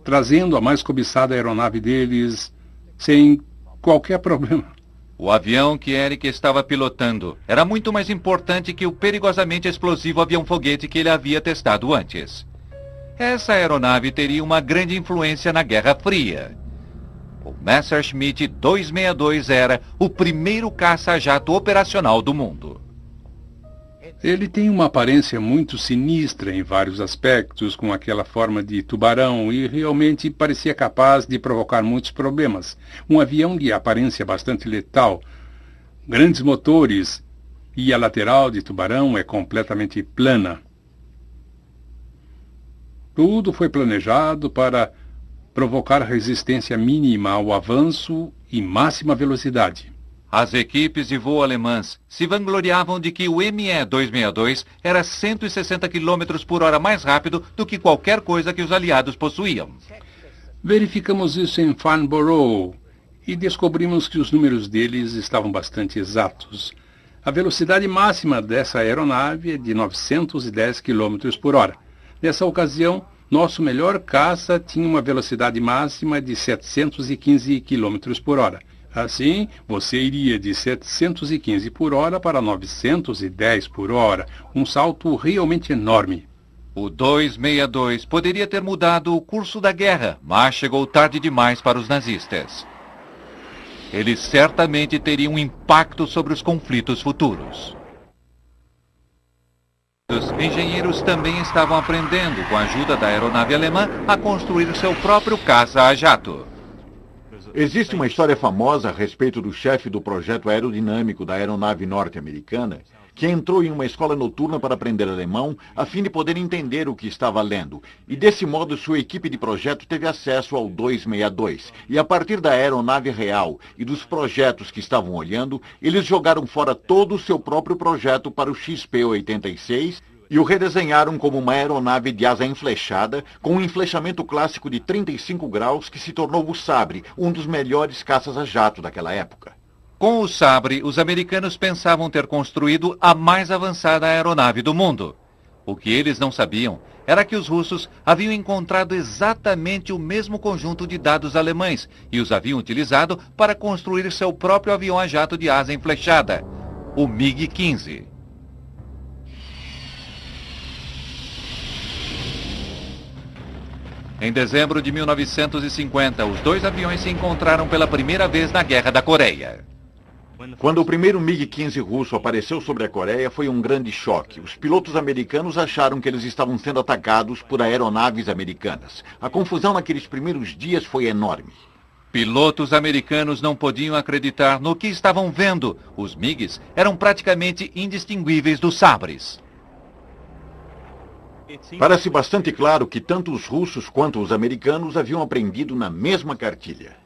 trazendo a mais cobiçada aeronave deles, sem qualquer problema. O avião que Eric estava pilotando era muito mais importante que o perigosamente explosivo avião-foguete que ele havia testado antes. Essa aeronave teria uma grande influência na Guerra Fria. O Messerschmitt 262 era o primeiro caça-jato operacional do mundo. Ele tem uma aparência muito sinistra em vários aspectos, com aquela forma de tubarão, e realmente parecia capaz de provocar muitos problemas. Um avião de aparência bastante letal, grandes motores, e a lateral de tubarão é completamente plana. Tudo foi planejado para provocar resistência mínima ao avanço e máxima velocidade. As equipes de voo alemãs se vangloriavam de que o ME-262 era 160 km por hora mais rápido do que qualquer coisa que os aliados possuíam. Verificamos isso em Farnborough e descobrimos que os números deles estavam bastante exatos. A velocidade máxima dessa aeronave é de 910 km por hora. Nessa ocasião, nosso melhor caça tinha uma velocidade máxima de 715 km por hora. Assim, você iria de 715 por hora para 910 por hora, um salto realmente enorme. O 262 poderia ter mudado o curso da guerra, mas chegou tarde demais para os nazistas. Eles certamente teriam um impacto sobre os conflitos futuros. Os engenheiros também estavam aprendendo, com a ajuda da aeronave alemã, a construir seu próprio caça a jato. Existe uma história famosa a respeito do chefe do projeto aerodinâmico da aeronave norte-americana, que entrou em uma escola noturna para aprender alemão, a fim de poder entender o que estava lendo. E desse modo sua equipe de projeto teve acesso ao 262. E a partir da aeronave real e dos projetos que estavam olhando, eles jogaram fora todo o seu próprio projeto para o XP-86, e o redesenharam como uma aeronave de asa enflechada, com um enflechamento clássico de 35 graus que se tornou o Sabre, um dos melhores caças a jato daquela época. Com o Sabre, os americanos pensavam ter construído a mais avançada aeronave do mundo. O que eles não sabiam era que os russos haviam encontrado exatamente o mesmo conjunto de dados alemães e os haviam utilizado para construir seu próprio avião a jato de asa enflechada, o MiG-15. Em dezembro de 1950, os dois aviões se encontraram pela primeira vez na Guerra da Coreia. Quando o primeiro MiG-15 russo apareceu sobre a Coreia, foi um grande choque. Os pilotos americanos acharam que eles estavam sendo atacados por aeronaves americanas. A confusão naqueles primeiros dias foi enorme. Pilotos americanos não podiam acreditar no que estavam vendo. Os MiGs eram praticamente indistinguíveis dos Sabres. Parece bastante claro que tanto os russos quanto os americanos haviam aprendido na mesma cartilha.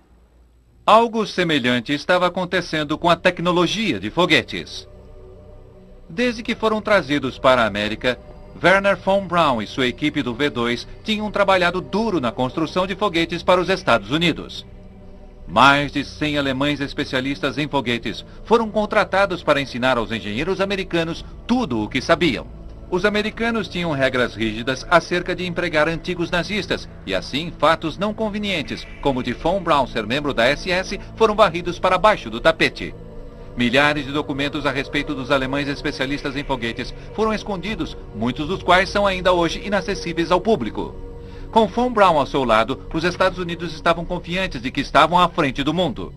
Algo semelhante estava acontecendo com a tecnologia de foguetes. Desde que foram trazidos para a América, Wernher von Braun e sua equipe do V2 tinham trabalhado duro na construção de foguetes para os Estados Unidos. Mais de 100 alemães especialistas em foguetes foram contratados para ensinar aos engenheiros americanos tudo o que sabiam. Os americanos tinham regras rígidas acerca de empregar antigos nazistas, e assim fatos não convenientes, como o de von Braun ser membro da SS, foram varridos para baixo do tapete. Milhares de documentos a respeito dos alemães especialistas em foguetes foram escondidos, muitos dos quais são ainda hoje inacessíveis ao público. Com Von Braun ao seu lado, os Estados Unidos estavam confiantes de que estavam à frente do mundo.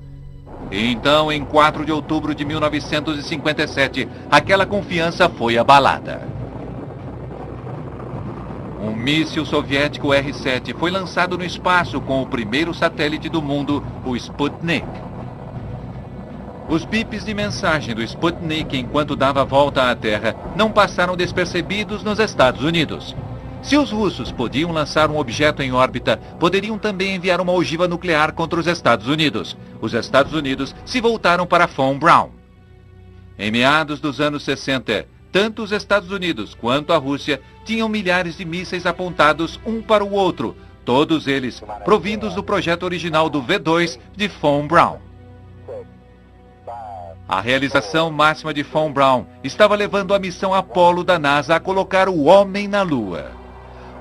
E então, em 4 de outubro de 1957, aquela confiança foi abalada. Um míssil soviético R-7 foi lançado no espaço com o primeiro satélite do mundo, o Sputnik. Os bips de mensagem do Sputnik enquanto dava a volta à Terra não passaram despercebidos nos Estados Unidos. Se os russos podiam lançar um objeto em órbita, poderiam também enviar uma ogiva nuclear contra os Estados Unidos. Os Estados Unidos se voltaram para Von Braun. Em meados dos anos 60, tanto os Estados Unidos quanto a Rússia tinham milhares de mísseis apontados um para o outro, todos eles provindos do projeto original do V2 de Von Braun. A realização máxima de Von Braun estava levando a missão Apollo da NASA a colocar o homem na Lua.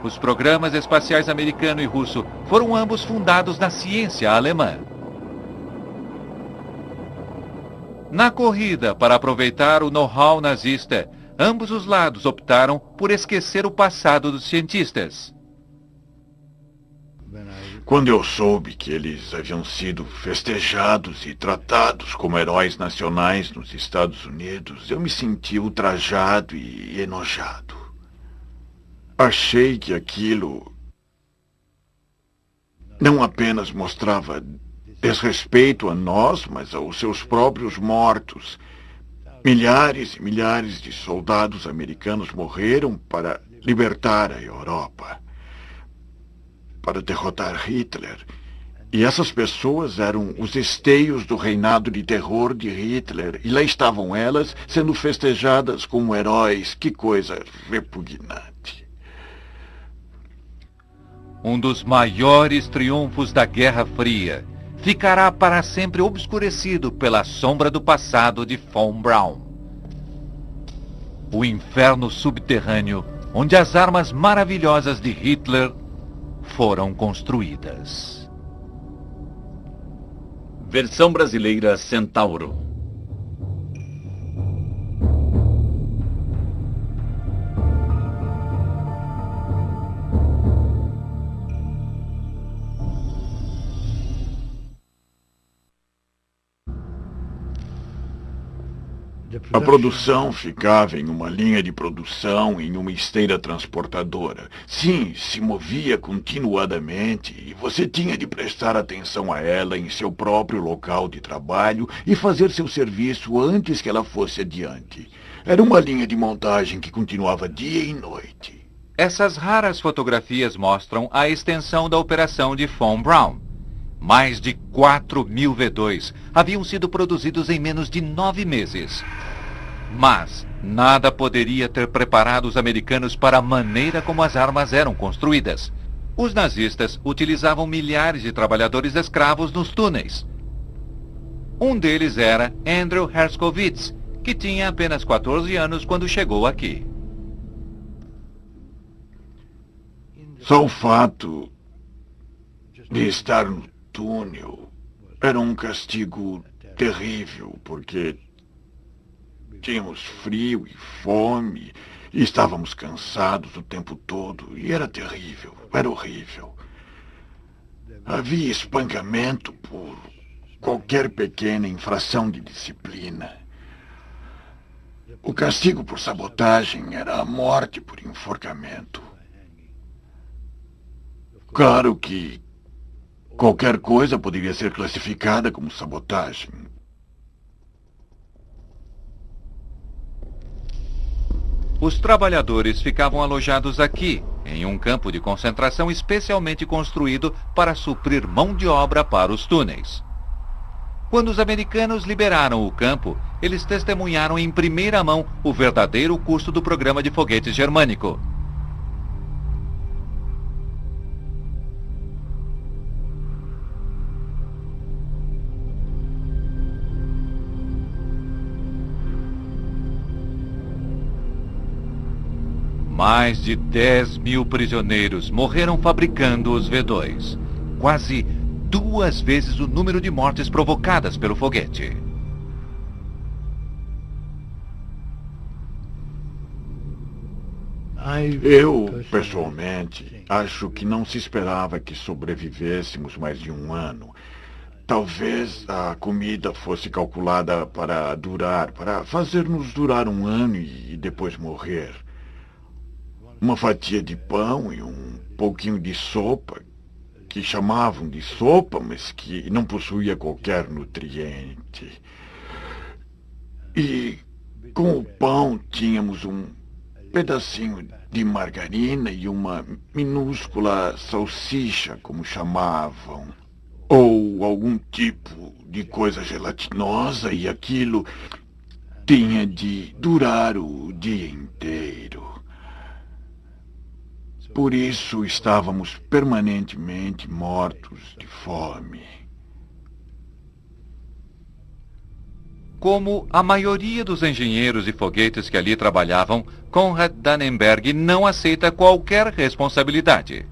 Os programas espaciais americano e russo foram ambos fundados na ciência alemã. Na corrida para aproveitar o know-how nazista, ambos os lados optaram por esquecer o passado dos cientistas. Quando eu soube que eles haviam sido festejados e tratados como heróis nacionais nos Estados Unidos, eu me senti ultrajado e enojado. Achei que aquilo não apenas mostrava desrespeito a nós, mas aos seus próprios mortos. Milhares e milhares de soldados americanos morreram para libertar a Europa, para derrotar Hitler. E essas pessoas eram os esteios do reinado de terror de Hitler. E lá estavam elas, sendo festejadas como heróis. Que coisa repugnante. Um dos maiores triunfos da Guerra Fria ficará para sempre obscurecido pela sombra do passado de Von Braun. O inferno subterrâneo, onde as armas maravilhosas de Hitler foram construídas. Versão brasileira Centauro. A produção ficava em uma linha de produção, em uma esteira transportadora. Sim, se movia continuadamente e você tinha de prestar atenção a ela em seu próprio local de trabalho e fazer seu serviço antes que ela fosse adiante. Era uma linha de montagem que continuava dia e noite. Essas raras fotografias mostram a extensão da operação de Von Braun. Mais de 4.000 V2 haviam sido produzidos em menos de 9 meses. Mas nada poderia ter preparado os americanos para a maneira como as armas eram construídas. Os nazistas utilizavam milhares de trabalhadores escravos nos túneis. Um deles era Andrew Herskovits, que tinha apenas 14 anos quando chegou aqui. Só o fato de estar no túnel era um castigo terrível, porque tínhamos frio e fome, e estávamos cansados o tempo todo, e era terrível, era horrível. Havia espancamento por qualquer pequena infração de disciplina. O castigo por sabotagem era a morte por enforcamento. Claro que qualquer coisa poderia ser classificada como sabotagem. Os trabalhadores ficavam alojados aqui, em um campo de concentração especialmente construído para suprir mão de obra para os túneis. Quando os americanos liberaram o campo, eles testemunharam em primeira mão o verdadeiro custo do programa de foguetes germânico. Mais de 10.000 prisioneiros morreram fabricando os V2. Quase 2 vezes o número de mortes provocadas pelo foguete. Eu, pessoalmente, acho que não se esperava que sobrevivêssemos mais de um ano. Talvez a comida fosse calculada para fazer-nos durar um ano e depois morrer. Uma fatia de pão e um pouquinho de sopa, que chamavam de sopa, mas que não possuía qualquer nutriente. E com o pão tínhamos um pedacinho de margarina e uma minúscula salsicha, como chamavam. Ou algum tipo de coisa gelatinosa, e aquilo tinha de durar o dia inteiro. Por isso estávamos permanentemente mortos de fome. Como a maioria dos engenheiros de foguetes que ali trabalhavam, Konrad Dannenberg não aceita qualquer responsabilidade.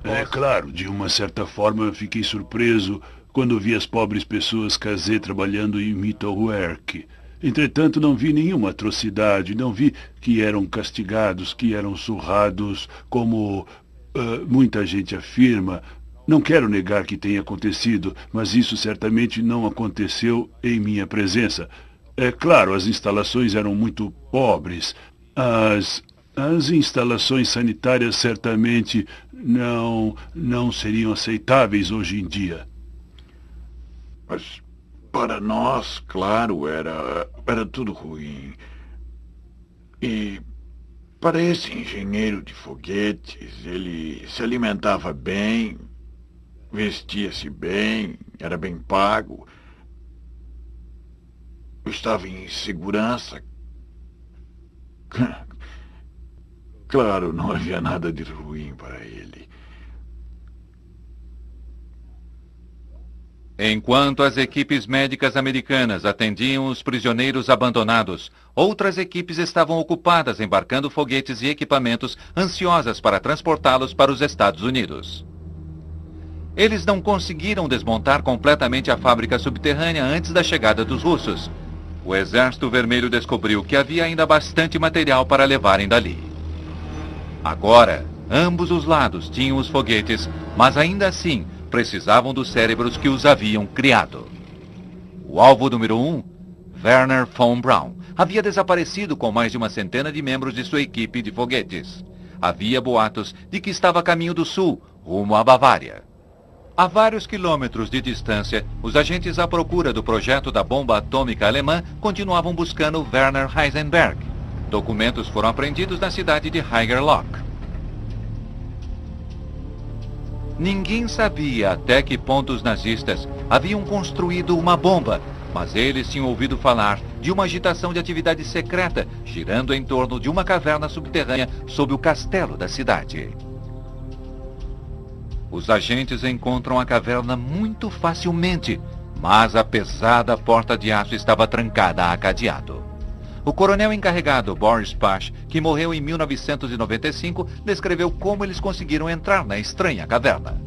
É claro, de uma certa forma fiquei surpreso quando vi as pobres pessoas Kazé trabalhando em Mittelwerk. Entretanto, não vi nenhuma atrocidade, não vi que eram castigados, que eram surrados, como muita gente afirma. Não quero negar que tenha acontecido, mas isso certamente não aconteceu em minha presença. É claro, as instalações eram muito pobres. As instalações sanitárias certamente não seriam aceitáveis hoje em dia. Mas para nós, claro, era tudo ruim. E para esse engenheiro de foguetes, ele se alimentava bem, vestia-se bem, era bem pago. Estava em segurança. Claro, não havia nada de ruim para ele. Enquanto as equipes médicas americanas atendiam os prisioneiros abandonados, outras equipes estavam ocupadas embarcando foguetes e equipamentos ansiosas para transportá-los para os Estados Unidos. Eles não conseguiram desmontar completamente a fábrica subterrânea antes da chegada dos russos. O Exército Vermelho descobriu que havia ainda bastante material para levarem dali. Agora, ambos os lados tinham os foguetes, mas ainda assim precisavam dos cérebros que os haviam criado. O alvo número 1, Werner von Braun, havia desaparecido com mais de uma centena de membros de sua equipe de foguetes. Havia boatos de que estava a caminho do sul, rumo à Bavária. A vários quilômetros de distância, os agentes à procura do projeto da bomba atômica alemã continuavam buscando Werner Heisenberg. Documentos foram apreendidos na cidade de Haigerloch. Ninguém sabia até que ponto os nazistas haviam construído uma bomba, mas eles tinham ouvido falar de uma agitação de atividade secreta girando em torno de uma caverna subterrânea sob o castelo da cidade. Os agentes encontram a caverna muito facilmente, mas a pesada porta de aço estava trancada a cadeado. O coronel encarregado Boris Pash, que morreu em 1995, descreveu como eles conseguiram entrar na estranha caverna.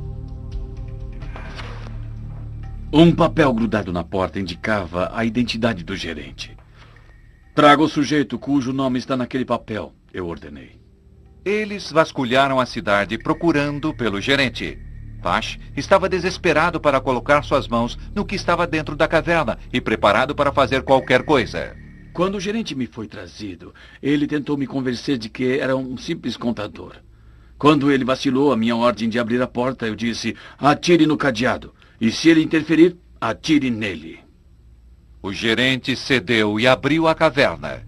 Um papel grudado na porta indicava a identidade do gerente. Traga o sujeito cujo nome está naquele papel, eu ordenei. Eles vasculharam a cidade procurando pelo gerente. Pash estava desesperado para colocar suas mãos no que estava dentro da caverna e preparado para fazer qualquer coisa. Quando o gerente me foi trazido, ele tentou me convencer de que era um simples contador. Quando ele vacilou a minha ordem de abrir a porta, eu disse, atire no cadeado. E se ele interferir, atire nele. O gerente cedeu e abriu a caverna.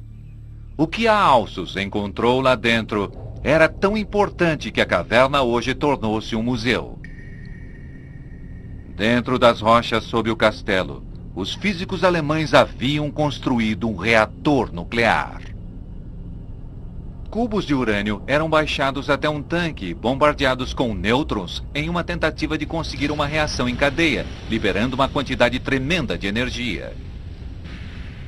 O que a Alsos encontrou lá dentro era tão importante que a caverna hoje tornou-se um museu. Dentro das rochas sob o castelo, os físicos alemães haviam construído um reator nuclear. Cubos de urânio eram baixados até um tanque e bombardeados com nêutrons em uma tentativa de conseguir uma reação em cadeia, liberando uma quantidade tremenda de energia.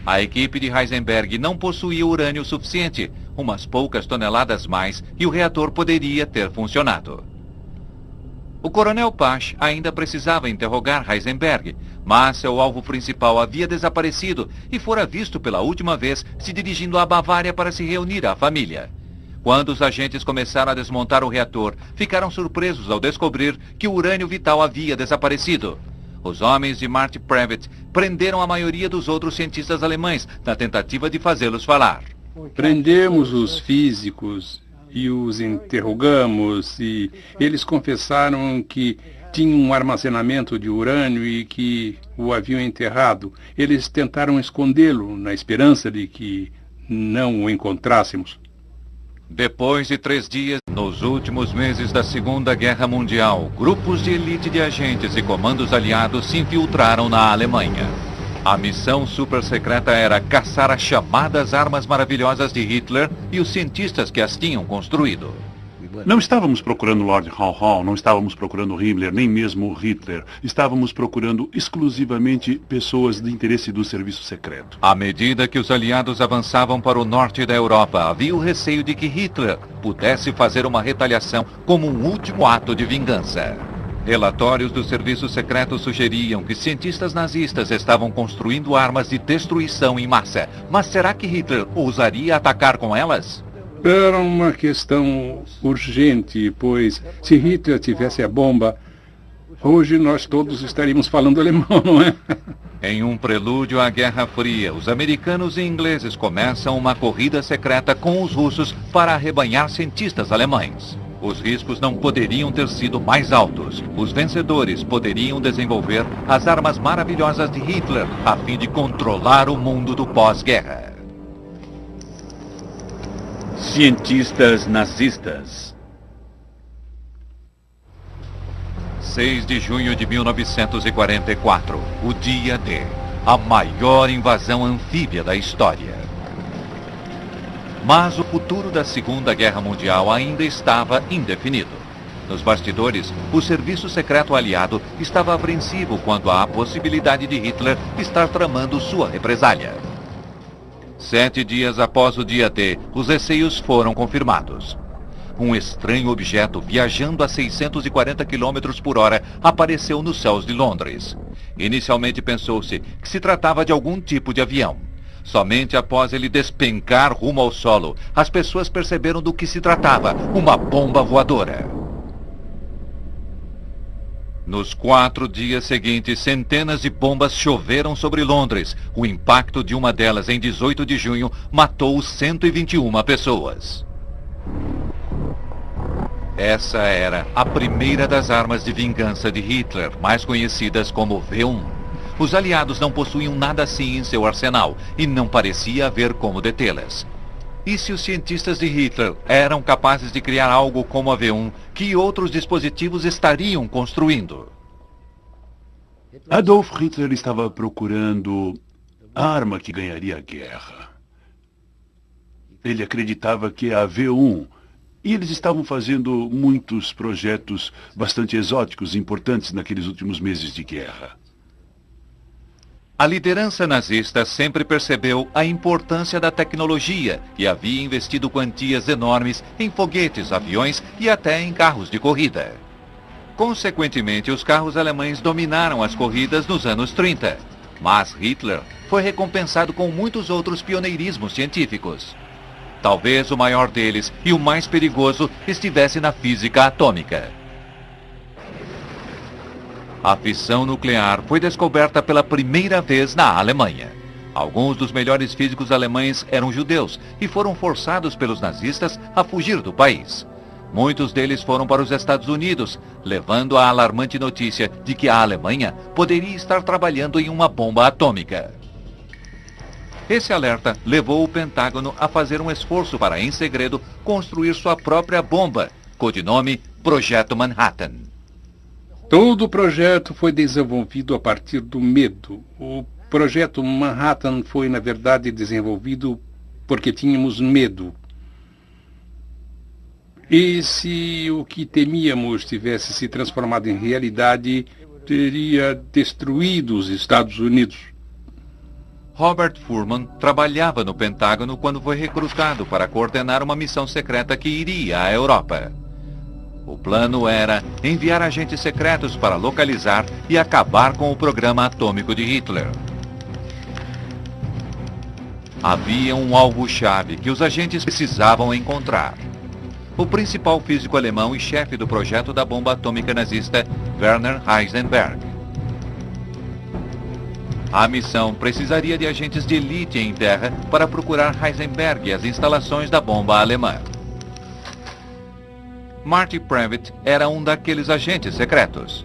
A equipe de Heisenberg não possuía urânio suficiente, umas poucas toneladas mais, e o reator poderia ter funcionado. O coronel Pasch ainda precisava interrogar Heisenberg, mas seu alvo principal havia desaparecido e fora visto pela última vez se dirigindo à Bavária para se reunir à família. Quando os agentes começaram a desmontar o reator, ficaram surpresos ao descobrir que o urânio vital havia desaparecido. Os homens de Marty Previtt prenderam a maioria dos outros cientistas alemães na tentativa de fazê-los falar. Prendemos os físicos e os interrogamos e eles confessaram que tinham um armazenamento de urânio e que o haviam enterrado. Eles tentaram escondê-lo na esperança de que não o encontrássemos. Depois de 3 dias, nos últimos meses da Segunda Guerra Mundial, grupos de elite de agentes e comandos aliados se infiltraram na Alemanha. A missão super-secreta era caçar as chamadas armas maravilhosas de Hitler e os cientistas que as tinham construído. Não estávamos procurando Lord Haw, não estávamos procurando Himmler, nem mesmo Hitler. Estávamos procurando exclusivamente pessoas de interesse do serviço secreto. À medida que os aliados avançavam para o norte da Europa, havia o receio de que Hitler pudesse fazer uma retaliação como um último ato de vingança. Relatórios do serviço secreto sugeriam que cientistas nazistas estavam construindo armas de destruição em massa. Mas será que Hitler ousaria atacar com elas? Era uma questão urgente, pois se Hitler tivesse a bomba, hoje nós todos estaríamos falando alemão, não é? Em um prelúdio à Guerra Fria, os americanos e ingleses começam uma corrida secreta com os russos para arrebanhar cientistas alemães. Os riscos não poderiam ter sido mais altos. Os vencedores poderiam desenvolver as armas maravilhosas de Hitler a fim de controlar o mundo do pós-guerra. Cientistas nazistas. 6 de junho de 1944, o dia D, a maior invasão anfíbia da história. Mas o futuro da Segunda Guerra Mundial ainda estava indefinido. Nos bastidores, o serviço secreto aliado estava apreensivo quanto à possibilidade de Hitler estar tramando sua represália. 7 dias após o dia D, os receios foram confirmados. Um estranho objeto viajando a 640 km por hora apareceu nos céus de Londres. Inicialmente pensou-se que se tratava de algum tipo de avião. Somente após ele despencar rumo ao solo, as pessoas perceberam do que se tratava, uma bomba voadora. Nos 4 dias seguintes, centenas de bombas choveram sobre Londres. O impacto de uma delas, em 18 de junho, matou 121 pessoas. Essa era a primeira das armas de vingança de Hitler, mais conhecidas como V1. Os aliados não possuíam nada assim em seu arsenal, e não parecia haver como detê-las. E se os cientistas de Hitler eram capazes de criar algo como a V1, que outros dispositivos estariam construindo? Adolf Hitler estava procurando a arma que ganharia a guerra. Ele acreditava que a V1, e eles estavam fazendo muitos projetos bastante exóticos e importantes naqueles últimos meses de guerra. A liderança nazista sempre percebeu a importância da tecnologia e havia investido quantias enormes em foguetes, aviões e até em carros de corrida. Consequentemente, os carros alemães dominaram as corridas nos anos 30. Mas Hitler foi recompensado com muitos outros pioneirismos científicos. Talvez o maior deles e o mais perigoso estivesse na física atômica. A fissão nuclear foi descoberta pela primeira vez na Alemanha. Alguns dos melhores físicos alemães eram judeus e foram forçados pelos nazistas a fugir do país. Muitos deles foram para os Estados Unidos, levando a alarmante notícia de que a Alemanha poderia estar trabalhando em uma bomba atômica. Esse alerta levou o Pentágono a fazer um esforço para, em segredo, construir sua própria bomba, codinome Projeto Manhattan. Todo o projeto foi desenvolvido a partir do medo. O projeto Manhattan foi, na verdade, desenvolvido porque tínhamos medo. E se o que temíamos tivesse se transformado em realidade, teria destruído os Estados Unidos. Robert Furman trabalhava no Pentágono quando foi recrutado para coordenar uma missão secreta que iria à Europa. O plano era enviar agentes secretos para localizar e acabar com o programa atômico de Hitler. Havia um alvo-chave que os agentes precisavam encontrar. O principal físico alemão e chefe do projeto da bomba atômica nazista, Werner Heisenberg. A missão precisaria de agentes de elite em terra para procurar Heisenberg e as instalações da bomba alemã. Marty Previtt era um daqueles agentes secretos.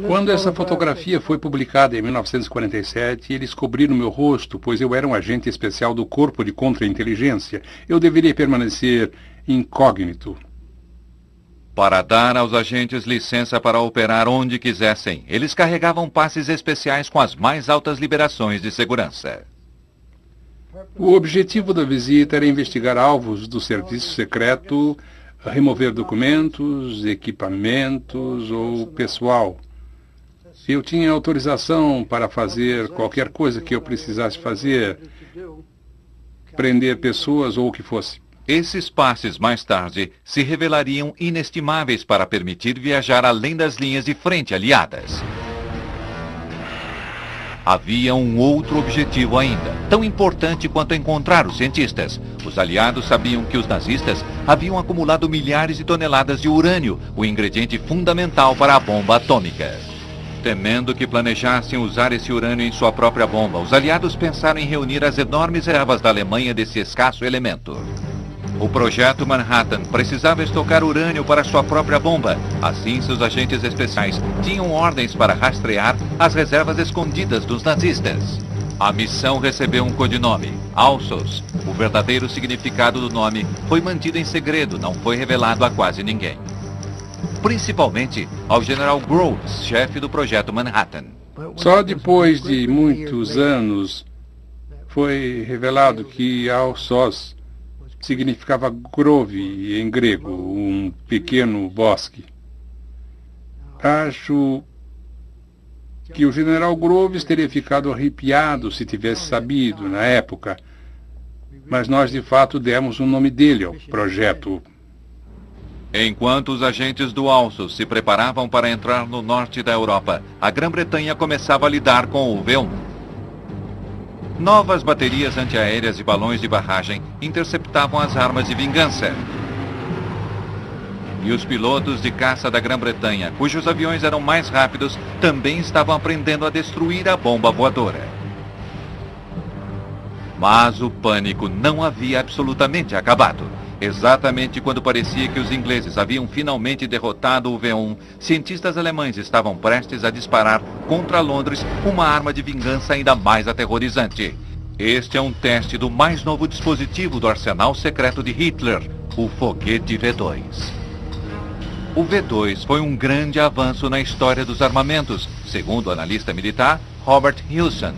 Quando essa fotografia foi publicada em 1947, eles cobriram meu rosto, pois eu era um agente especial do Corpo de Contra-Inteligência. Eu deveria permanecer incógnito. Para dar aos agentes licença para operar onde quisessem, eles carregavam passes especiais com as mais altas liberações de segurança. O objetivo da visita era investigar alvos do serviço secreto, remover documentos, equipamentos ou pessoal. Eu tinha autorização para fazer qualquer coisa que eu precisasse fazer, prender pessoas ou o que fosse. Esses passes, mais tarde, se revelariam inestimáveis para permitir viajar além das linhas de frente aliadas. Havia um outro objetivo ainda, tão importante quanto encontrar os cientistas. Os aliados sabiam que os nazistas haviam acumulado milhares de toneladas de urânio, o ingrediente fundamental para a bomba atômica. Temendo que planejassem usar esse urânio em sua própria bomba, os aliados pensaram em reunir as enormes reservas da Alemanha desse escasso elemento. O projeto Manhattan precisava estocar urânio para sua própria bomba. Assim, seus agentes especiais tinham ordens para rastrear as reservas escondidas dos nazistas. A missão recebeu um codinome, Alsos. O verdadeiro significado do nome foi mantido em segredo, não foi revelado a quase ninguém. Principalmente ao General Groves, chefe do projeto Manhattan. Só depois de muitos anos foi revelado que Alsos significava grove em grego, um pequeno bosque. Acho que o general Groves teria ficado arrepiado se tivesse sabido na época, mas nós de fato demos o nome dele ao projeto. Enquanto os agentes do Alsos se preparavam para entrar no norte da Europa, a Grã-Bretanha começava a lidar com o V1. Novas baterias antiaéreas e balões de barragem interceptavam as armas de vingança. E os pilotos de caça da Grã-Bretanha, cujos aviões eram mais rápidos, também estavam aprendendo a destruir a bomba voadora. Mas o pânico não havia absolutamente acabado. Exatamente quando parecia que os ingleses haviam finalmente derrotado o V1, cientistas alemães estavam prestes a disparar contra Londres uma arma de vingança ainda mais aterrorizante. Este é um teste do mais novo dispositivo do arsenal secreto de Hitler, o foguete V2. O V2 foi um grande avanço na história dos armamentos, segundo o analista militar Robert Hilson.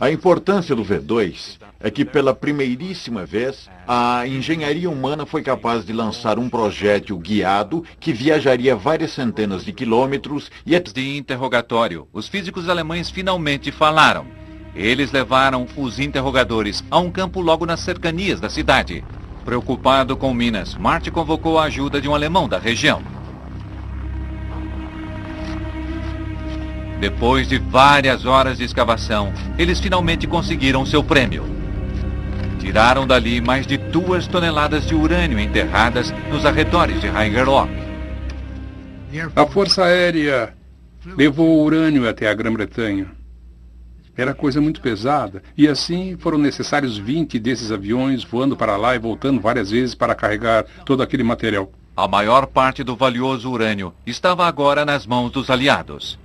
A importância do V2 é que pela primeiríssima vez a engenharia humana foi capaz de lançar um projétil guiado que viajaria várias centenas de quilômetros e... De interrogatório, os físicos alemães finalmente falaram. Eles levaram os interrogadores a um campo logo nas cercanias da cidade. Preocupado com minas, Marty convocou a ajuda de um alemão da região. Depois de várias horas de escavação, eles finalmente conseguiram seu prêmio. Tiraram dali mais de 2 toneladas de urânio enterradas nos arredores de Heingerloch. A Força Aérea levou o urânio até a Grã-Bretanha. Era coisa muito pesada, e assim foram necessários 20 desses aviões voando para lá e voltando várias vezes para carregar todo aquele material. A maior parte do valioso urânio estava agora nas mãos dos aliados.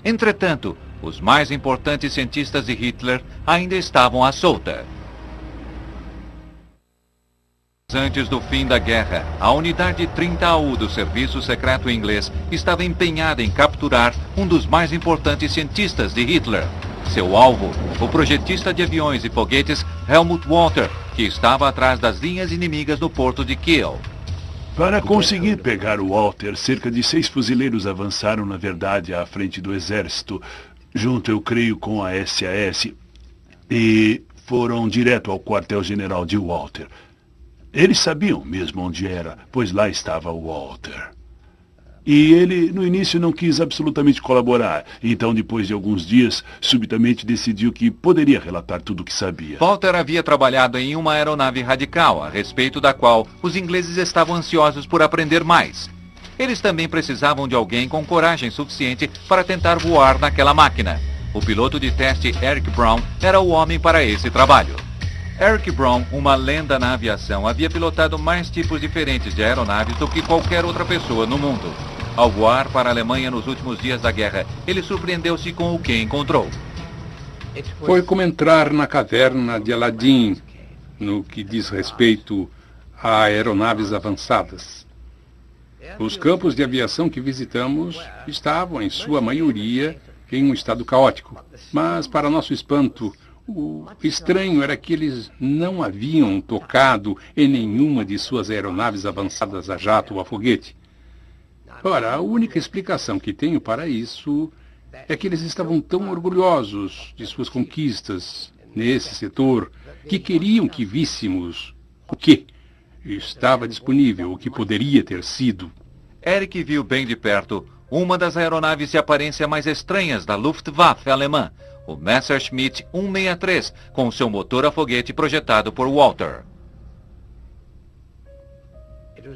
Entretanto, os mais importantes cientistas de Hitler ainda estavam à solta. Antes do fim da guerra, a unidade 30AU do Serviço Secreto Inglês estava empenhada em capturar um dos mais importantes cientistas de Hitler. Seu alvo, o projetista de aviões e foguetes Helmut Walter, que estava atrás das linhas inimigas no porto de Kiel. Para conseguir pegar o Walter, cerca de 6 fuzileiros avançaram, na verdade, à frente do exército, junto, eu creio, com a SAS, e foram direto ao quartel-general de Walter. Eles sabiam mesmo onde era, pois lá estava o Walter. E ele, no início, não quis absolutamente colaborar. Então, depois de alguns dias, subitamente decidiu que poderia relatar tudo o que sabia. Walter havia trabalhado em uma aeronave radical, a respeito da qual os ingleses estavam ansiosos por aprender mais. Eles também precisavam de alguém com coragem suficiente para tentar voar naquela máquina. O piloto de teste Eric Brown era o homem para esse trabalho. Eric Brown, uma lenda na aviação, havia pilotado mais tipos diferentes de aeronaves do que qualquer outra pessoa no mundo. Ao voar para a Alemanha nos últimos dias da guerra, ele surpreendeu-se com o que encontrou. Foi como entrar na caverna de Aladim, no que diz respeito a aeronaves avançadas. Os campos de aviação que visitamos estavam, em sua maioria, em um estado caótico. Mas, para nosso espanto, o estranho era que eles não haviam tocado em nenhuma de suas aeronaves avançadas a jato ou a foguete. Ora, a única explicação que tenho para isso é que eles estavam tão orgulhosos de suas conquistas nesse setor que queriam que víssemos o que estava disponível, o que poderia ter sido. Eric viu bem de perto uma das aeronaves de aparência mais estranhas da Luftwaffe alemã, o Messerschmitt 163, com seu motor a foguete projetado por Walter.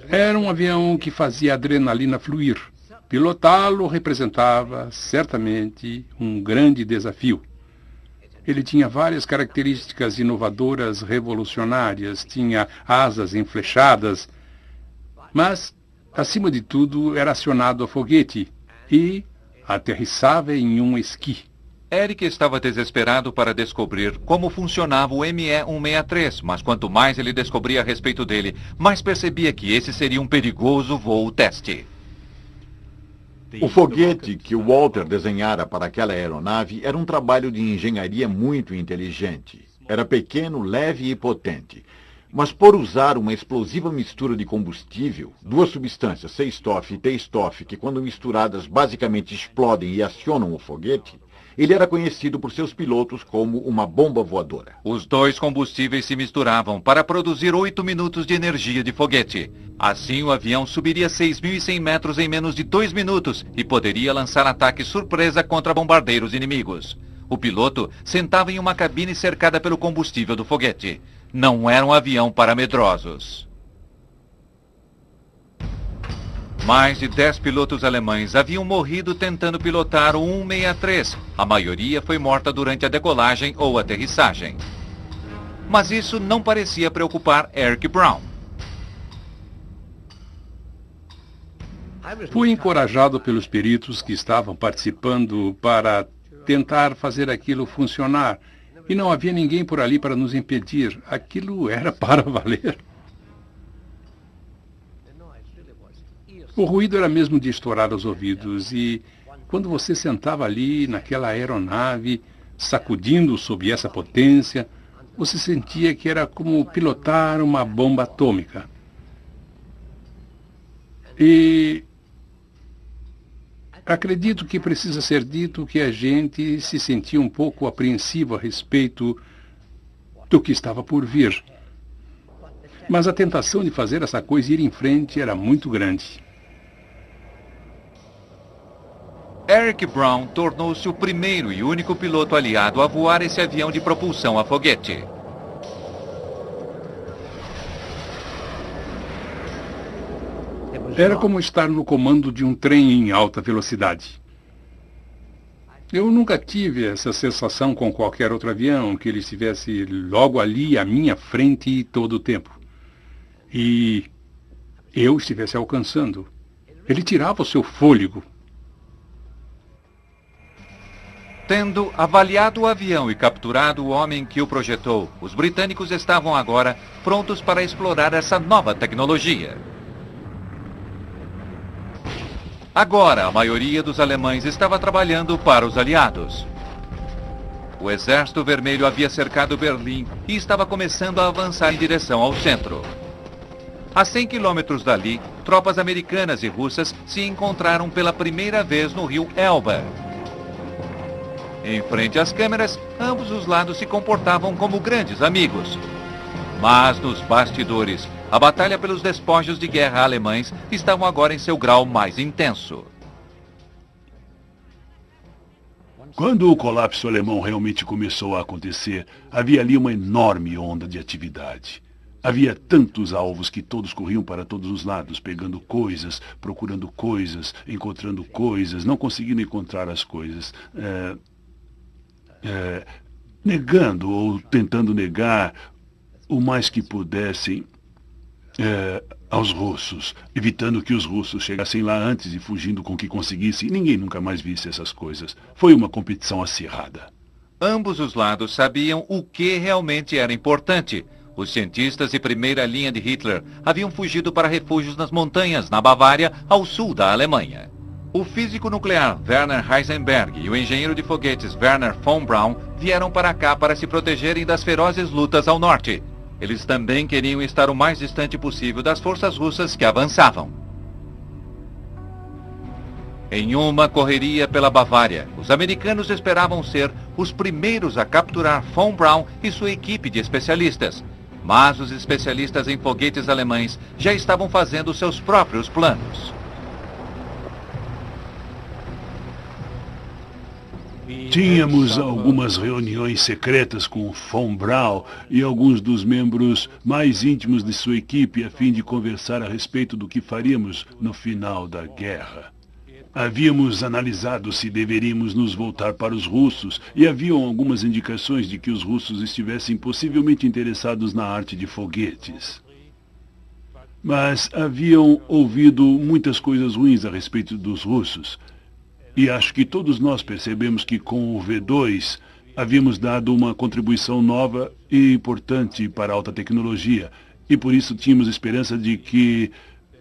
Era um avião que fazia a adrenalina fluir. Pilotá-lo representava, certamente, um grande desafio. Ele tinha várias características inovadoras, revolucionárias, tinha asas enflechadas, mas, acima de tudo, era acionado a foguete e aterrissava em um esqui. Eric estava desesperado para descobrir como funcionava o ME-163, mas quanto mais ele descobria a respeito dele, mais percebia que esse seria um perigoso voo teste. O foguete que o Walter desenhara para aquela aeronave era um trabalho de engenharia muito inteligente. Era pequeno, leve e potente. Mas por usar uma explosiva mistura de combustível, duas substâncias, C-Stoff e T-Stoff, que quando misturadas basicamente explodem e acionam o foguete, ele era conhecido por seus pilotos como uma bomba voadora. Os dois combustíveis se misturavam para produzir 8 minutos de energia de foguete. Assim, o avião subiria 6.100 metros em menos de 2 minutos e poderia lançar ataque surpresa contra bombardeiros inimigos. O piloto sentava em uma cabine cercada pelo combustível do foguete. Não era um avião para medrosos. Mais de 10 pilotos alemães haviam morrido tentando pilotar o 163. A maioria foi morta durante a decolagem ou aterrissagem. Mas isso não parecia preocupar Eric Brown. Fui encorajado pelos peritos que estavam participando para tentar fazer aquilo funcionar. E não havia ninguém por ali para nos impedir. Aquilo era para valer. O ruído era mesmo de estourar os ouvidos e, quando você sentava ali naquela aeronave, sacudindo sob essa potência, você sentia que era como pilotar uma bomba atômica. E acredito que precisa ser dito que a gente se sentia um pouco apreensivo a respeito do que estava por vir. Mas a tentação de fazer essa coisa e ir em frente era muito grande. Eric Brown tornou-se o primeiro e único piloto aliado a voar esse avião de propulsão a foguete. Era como estar no comando de um trem em alta velocidade. Eu nunca tive essa sensação com qualquer outro avião, que ele estivesse logo ali à minha frente todo o tempo. E eu estivesse alcançando. Ele tirava o seu fôlego. Tendo avaliado o avião e capturado o homem que o projetou, os britânicos estavam agora prontos para explorar essa nova tecnologia. Agora, a maioria dos alemães estava trabalhando para os aliados. O Exército Vermelho havia cercado Berlim e estava começando a avançar em direção ao centro. A 100 quilômetros dali, tropas americanas e russas se encontraram pela primeira vez no rio Elba. Em frente às câmeras, ambos os lados se comportavam como grandes amigos. Mas nos bastidores, A batalha pelos despojos de guerra alemães estavam agora em seu grau mais intenso. Quando o colapso alemão realmente começou a acontecer, havia ali uma enorme onda de atividade. Havia tantos alvos que todos corriam para todos os lados, pegando coisas, procurando coisas, encontrando coisas, não conseguindo encontrar as coisas, negando ou tentando negar o mais que pudessem aos russos, evitando que os russos chegassem lá antes e fugindo com o que conseguissem. Ninguém nunca mais visse essas coisas. Foi uma competição acirrada. Ambos os lados sabiam o que realmente era importante. Os cientistas e primeira linha de Hitler haviam fugido para refúgios nas montanhas, na Bavária, ao sul da Alemanha. O físico nuclear Werner Heisenberg e o engenheiro de foguetes Werner von Braun vieram para cá para se protegerem das ferozes lutas ao norte. Eles também queriam estar o mais distante possível das forças russas que avançavam. Em uma correria pela Bavária, os americanos esperavam ser os primeiros a capturar von Braun e sua equipe de especialistas. Mas os especialistas em foguetes alemães já estavam fazendo seus próprios planos. Tínhamos algumas reuniões secretas com von Braun e alguns dos membros mais íntimos de sua equipe a fim de conversar a respeito do que faríamos no final da guerra. Havíamos analisado se deveríamos nos voltar para os russos e haviam algumas indicações de que os russos estivessem possivelmente interessados na arte de foguetes. Mas haviam ouvido muitas coisas ruins a respeito dos russos. E acho que todos nós percebemos que com o V2 havíamos dado uma contribuição nova e importante para a alta tecnologia. E por isso tínhamos esperança de que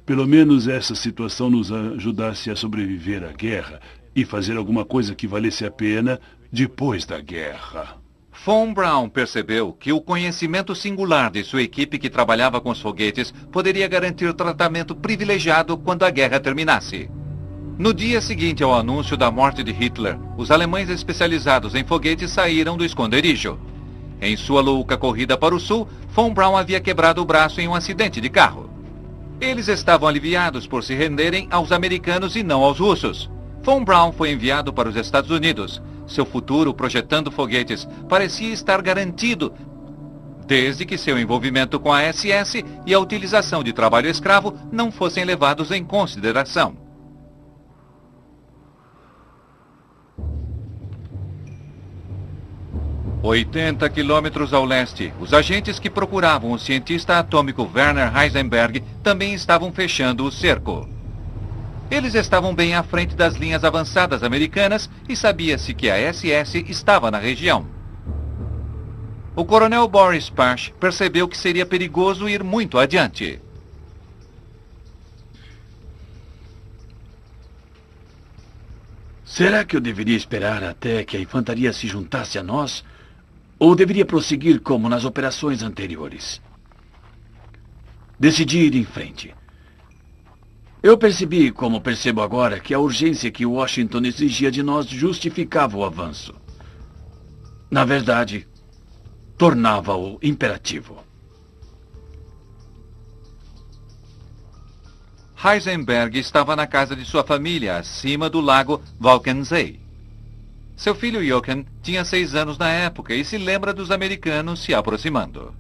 pelo menos essa situação nos ajudasse a sobreviver à guerra e fazer alguma coisa que valesse a pena depois da guerra. Von Braun percebeu que o conhecimento singular de sua equipe que trabalhava com os foguetes poderia garantir tratamento privilegiado quando a guerra terminasse. No dia seguinte ao anúncio da morte de Hitler, os alemães especializados em foguetes saíram do esconderijo. Em sua louca corrida para o sul, von Braun havia quebrado o braço em um acidente de carro. Eles estavam aliviados por se renderem aos americanos e não aos russos. Von Braun foi enviado para os Estados Unidos. Seu futuro projetando foguetes parecia estar garantido, desde que seu envolvimento com a SS e a utilização de trabalho escravo não fossem levados em consideração. 80 quilômetros ao leste, os agentes que procuravam o cientista atômico Werner Heisenberg também estavam fechando o cerco. Eles estavam bem à frente das linhas avançadas americanas e sabia-se que a SS estava na região. O coronel Boris Pash percebeu que seria perigoso ir muito adiante. Será que eu deveria esperar até que a infantaria se juntasse a nós? Ou deveria prosseguir como nas operações anteriores? Decidi ir em frente. Eu percebi, como percebo agora, que a urgência que Washington exigia de nós justificava o avanço. Na verdade, tornava-o imperativo. Heisenberg estava na casa de sua família, acima do lago Walchensee. Seu filho Jochen tinha 6 anos na época e se lembra dos americanos se aproximando.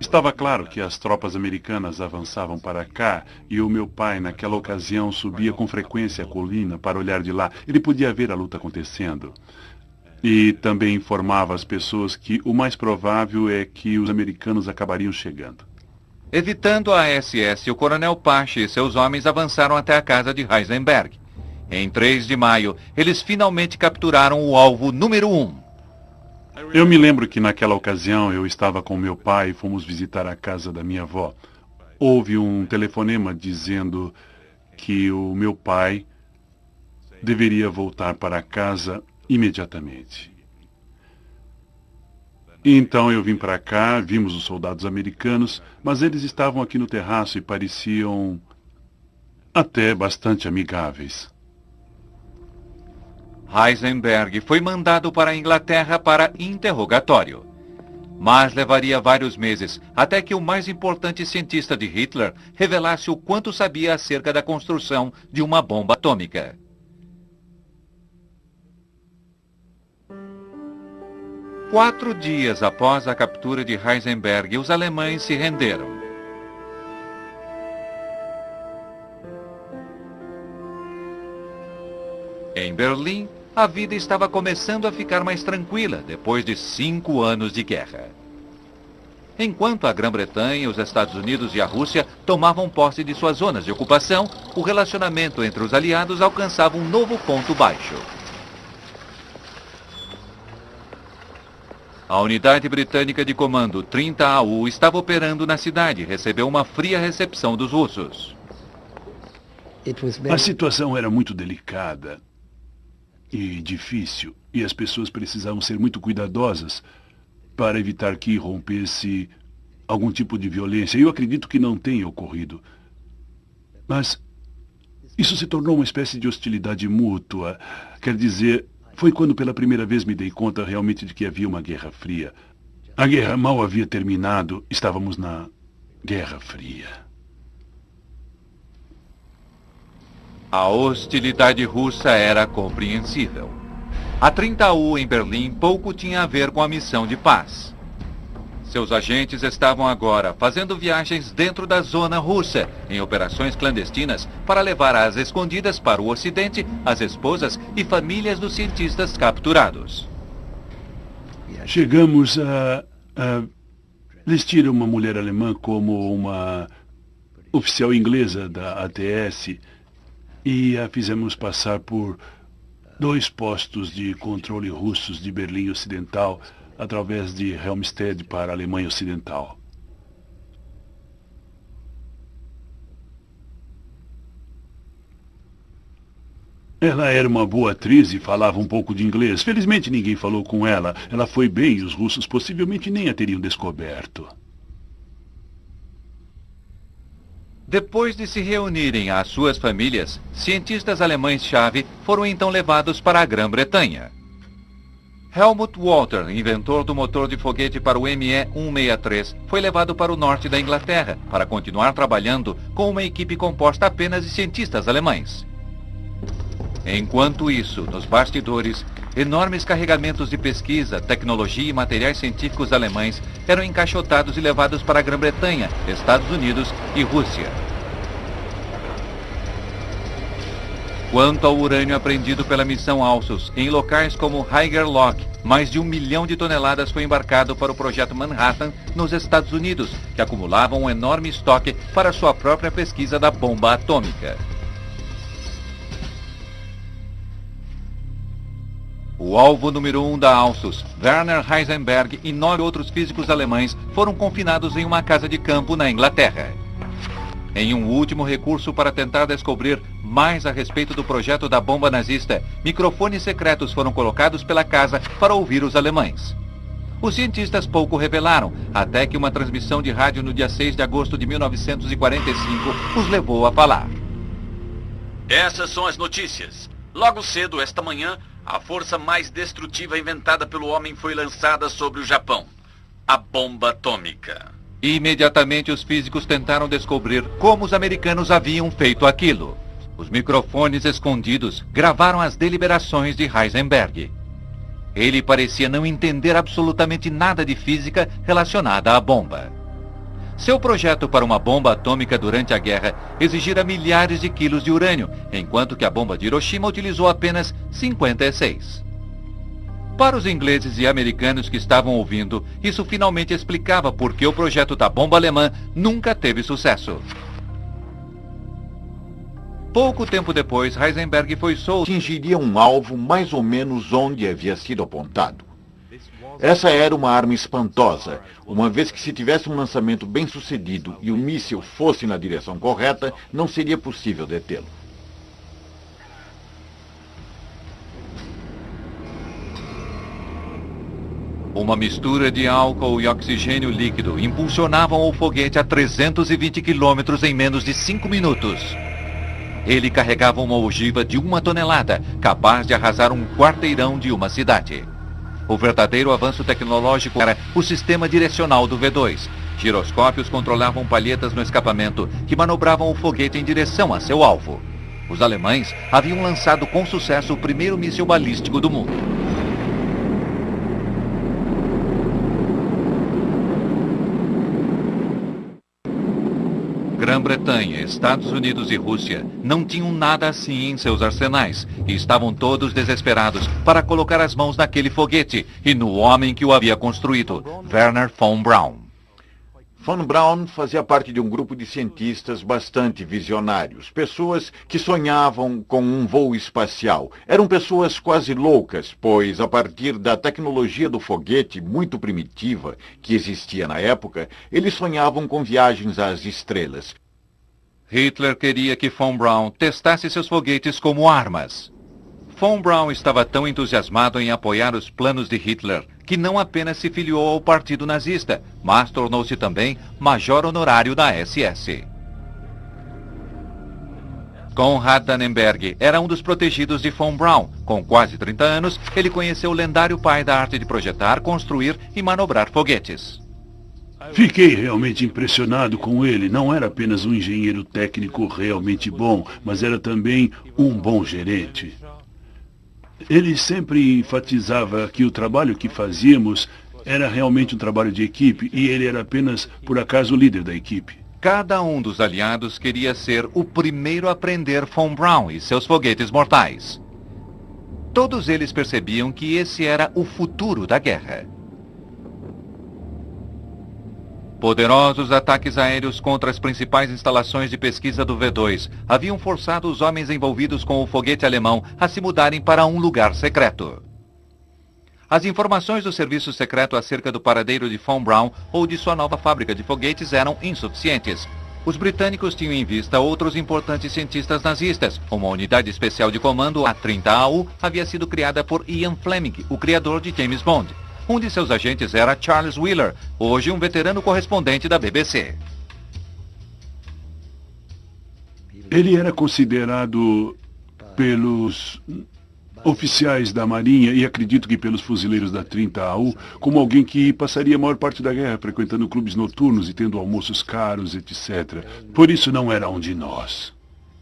Estava claro que as tropas americanas avançavam para cá e o meu pai, naquela ocasião, subia com frequência a colina para olhar de lá. Ele podia ver a luta acontecendo. E também informava as pessoas que o mais provável é que os americanos acabariam chegando. Evitando a SS, o coronel Pache e seus homens avançaram até a casa de Heisenberg. Em 3 de maio, eles finalmente capturaram o alvo número 1. Eu me lembro que naquela ocasião eu estava com meu pai e fomos visitar a casa da minha avó. Houve um telefonema dizendo que o meu pai deveria voltar para casa imediatamente. Então eu vim para cá, vimos os soldados americanos, mas eles estavam aqui no terraço e pareciam até bastante amigáveis. Heisenberg foi mandado para a Inglaterra para interrogatório. Mas levaria vários meses até que o mais importante cientista de Hitler revelasse o quanto sabia acerca da construção de uma bomba atômica. Quatro dias após a captura de Heisenberg, os alemães se renderam. Em Berlim, a vida estava começando a ficar mais tranquila depois de 5 anos de guerra. Enquanto a Grã-Bretanha, os Estados Unidos e a Rússia tomavam posse de suas zonas de ocupação, o relacionamento entre os aliados alcançava um novo ponto baixo. A unidade britânica de comando 30AU estava operando na cidade e recebeu uma fria recepção dos russos. A situação era muito delicada e difícil, e as pessoas precisavam ser muito cuidadosas para evitar que rompesse algum tipo de violência. Eu acredito que não tenha ocorrido. Mas isso se tornou uma espécie de hostilidade mútua. Quer dizer, foi quando pela primeira vez me dei conta realmente de que havia uma Guerra Fria. A guerra mal havia terminado, estávamos na Guerra Fria. A hostilidade russa era compreensível. A 30AU em Berlim pouco tinha a ver com a missão de paz. Seus agentes estavam agora fazendo viagens dentro da zona russa, em operações clandestinas, para levar às escondidas para o Ocidente as esposas e famílias dos cientistas capturados. Chegamos a vestir uma mulher alemã como uma oficial inglesa da ATS e a fizemos passar por 2 postos de controle russos de Berlim Ocidental através de Helmstedt para a Alemanha Ocidental. Ela era uma boa atriz e falava um pouco de inglês. Felizmente ninguém falou com ela. Ela foi bem e os russos possivelmente nem a teriam descoberto. Depois de se reunirem às suas famílias, cientistas alemães-chave foram então levados para a Grã-Bretanha. Helmut Walter, inventor do motor de foguete para o ME-163, foi levado para o norte da Inglaterra para continuar trabalhando com uma equipe composta apenas de cientistas alemães. Enquanto isso, nos bastidores, enormes carregamentos de pesquisa, tecnologia e materiais científicos alemães eram encaixotados e levados para a Grã-Bretanha, Estados Unidos e Rússia. Quanto ao urânio apreendido pela missão Alsos, em locais como Haigerloch, mais de 1 milhão de toneladas foi embarcado para o projeto Manhattan, nos Estados Unidos, que acumulava um enorme estoque para sua própria pesquisa da bomba atômica. O alvo número 1 da Alsos, Werner Heisenberg e 9 outros físicos alemães foram confinados em uma casa de campo na Inglaterra. Em um último recurso para tentar descobrir mais a respeito do projeto da bomba nazista, microfones secretos foram colocados pela casa para ouvir os alemães. Os cientistas pouco revelaram, até que uma transmissão de rádio no dia 6 de agosto de 1945 os levou a falar. Essas são as notícias. Logo cedo, esta manhã, a força mais destrutiva inventada pelo homem foi lançada sobre o Japão. A bomba atômica. Imediatamente os físicos tentaram descobrir como os americanos haviam feito aquilo. Os microfones escondidos gravaram as deliberações de Heisenberg. Ele parecia não entender absolutamente nada de física relacionada à bomba. Seu projeto para uma bomba atômica durante a guerra exigira milhares de quilos de urânio, enquanto que a bomba de Hiroshima utilizou apenas 56. Para os ingleses e americanos que estavam ouvindo, isso finalmente explicava por que o projeto da bomba alemã nunca teve sucesso. Pouco tempo depois, Heisenberg foi solto. Atingiria um alvo mais ou menos onde havia sido apontado. Essa era uma arma espantosa, uma vez que se tivesse um lançamento bem sucedido e o míssil fosse na direção correta, não seria possível detê-lo. Uma mistura de álcool e oxigênio líquido impulsionavam o foguete a 320 quilômetros em menos de 5 minutos. Ele carregava uma ogiva de 1 tonelada, capaz de arrasar um quarteirão de uma cidade. O verdadeiro avanço tecnológico era o sistema direcional do V2. Giroscópios controlavam palhetas no escapamento que manobravam o foguete em direção a seu alvo. Os alemães haviam lançado com sucesso o primeiro míssil balístico do mundo. Grã-Bretanha, Estados Unidos e Rússia não tinham nada assim em seus arsenais e estavam todos desesperados para colocar as mãos naquele foguete e no homem que o havia construído, Wernher von Braun. Von Braun fazia parte de um grupo de cientistas bastante visionários, pessoas que sonhavam com um voo espacial. Eram pessoas quase loucas, pois a partir da tecnologia do foguete muito primitiva que existia na época, eles sonhavam com viagens às estrelas. Hitler queria que von Braun testasse seus foguetes como armas. Von Braun estava tão entusiasmado em apoiar os planos de Hitler que não apenas se filiou ao partido nazista, mas tornou-se também major honorário da SS. Konrad Dannenberg era um dos protegidos de von Braun. Com quase 30 anos, ele conheceu o lendário pai da arte de projetar, construir e manobrar foguetes. Fiquei realmente impressionado com ele. Não era apenas um engenheiro técnico realmente bom, mas era também um bom gerente. Ele sempre enfatizava que o trabalho que fazíamos era realmente um trabalho de equipe e ele era apenas, por acaso, o líder da equipe. Cada um dos aliados queria ser o primeiro a prender von Braun e seus foguetes mortais. Todos eles percebiam que esse era o futuro da guerra. Poderosos ataques aéreos contra as principais instalações de pesquisa do V2 haviam forçado os homens envolvidos com o foguete alemão a se mudarem para um lugar secreto. As informações do serviço secreto acerca do paradeiro de von Braun ou de sua nova fábrica de foguetes eram insuficientes. Os britânicos tinham em vista outros importantes cientistas nazistas. Uma unidade especial de comando, a 30AU, havia sido criada por Ian Fleming, o criador de James Bond. Um de seus agentes era Charles Wheeler, hoje um veterano correspondente da BBC. Ele era considerado pelos oficiais da Marinha e acredito que pelos fuzileiros da 30AU como alguém que passaria a maior parte da guerra frequentando clubes noturnos e tendo almoços caros, etc. Por isso não era um de nós.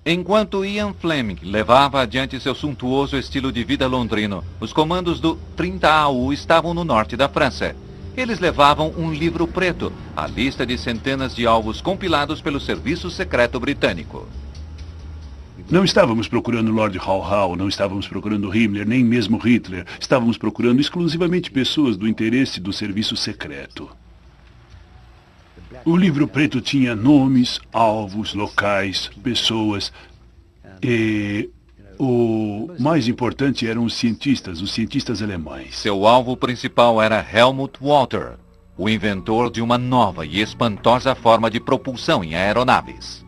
Enquanto Ian Fleming levava adiante seu suntuoso estilo de vida londrino, os comandos do 30AU estavam no norte da França. Eles levavam um livro preto, a lista de centenas de alvos compilados pelo Serviço Secreto Britânico. Não estávamos procurando Lord Haw, não estávamos procurando Himmler, nem mesmo Hitler. Estávamos procurando exclusivamente pessoas do interesse do Serviço Secreto. O livro preto tinha nomes, alvos, locais, pessoas e o mais importante eram os cientistas alemães. Seu alvo principal era Helmut Walter, o inventor de uma nova e espantosa forma de propulsão em aeronaves.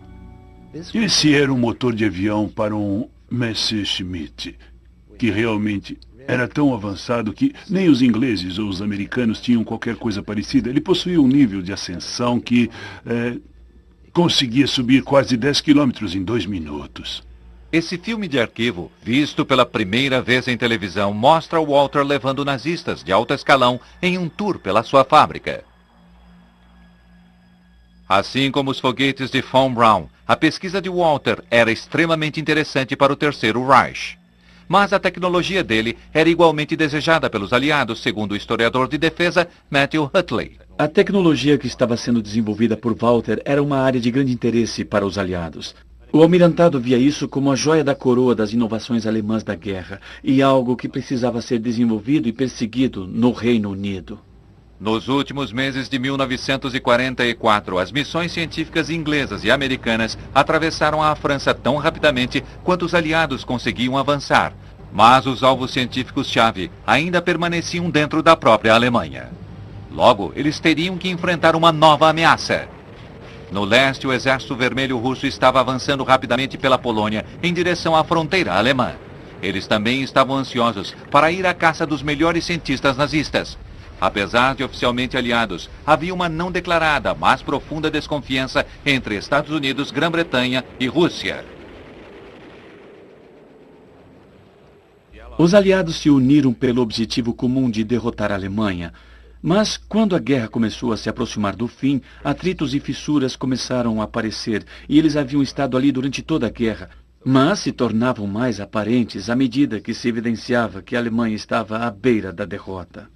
Esse era um motor de avião para um Messerschmitt, que realmente era tão avançado que nem os ingleses ou os americanos tinham qualquer coisa parecida. Ele possuía um nível de ascensão que conseguia subir quase 10 quilômetros em 2 minutos. Esse filme de arquivo, visto pela primeira vez em televisão, mostra Walter levando nazistas de alto escalão em um tour pela sua fábrica. Assim como os foguetes de von Braun, a pesquisa de Walter era extremamente interessante para o Terceiro Reich. Mas a tecnologia dele era igualmente desejada pelos aliados, segundo o historiador de defesa Matthew Hutley. A tecnologia que estava sendo desenvolvida por Walter era uma área de grande interesse para os aliados. O almirantado via isso como a joia da coroa das inovações alemãs da guerra e algo que precisava ser desenvolvido e perseguido no Reino Unido. Nos últimos meses de 1944, as missões científicas inglesas e americanas atravessaram a França tão rapidamente quanto os aliados conseguiam avançar. Mas os alvos científicos-chave ainda permaneciam dentro da própria Alemanha. Logo, eles teriam que enfrentar uma nova ameaça. No leste, o Exército Vermelho Russo estava avançando rapidamente pela Polônia em direção à fronteira alemã. Eles também estavam ansiosos para ir à caça dos melhores cientistas nazistas. Apesar de oficialmente aliados, havia uma não declarada, mas profunda desconfiança entre Estados Unidos, Grã-Bretanha e Rússia. Os aliados se uniram pelo objetivo comum de derrotar a Alemanha. Mas, quando a guerra começou a se aproximar do fim, atritos e fissuras começaram a aparecer, e eles haviam estado ali durante toda a guerra, mas se tornavam mais aparentes à medida que se evidenciava que a Alemanha estava à beira da derrota.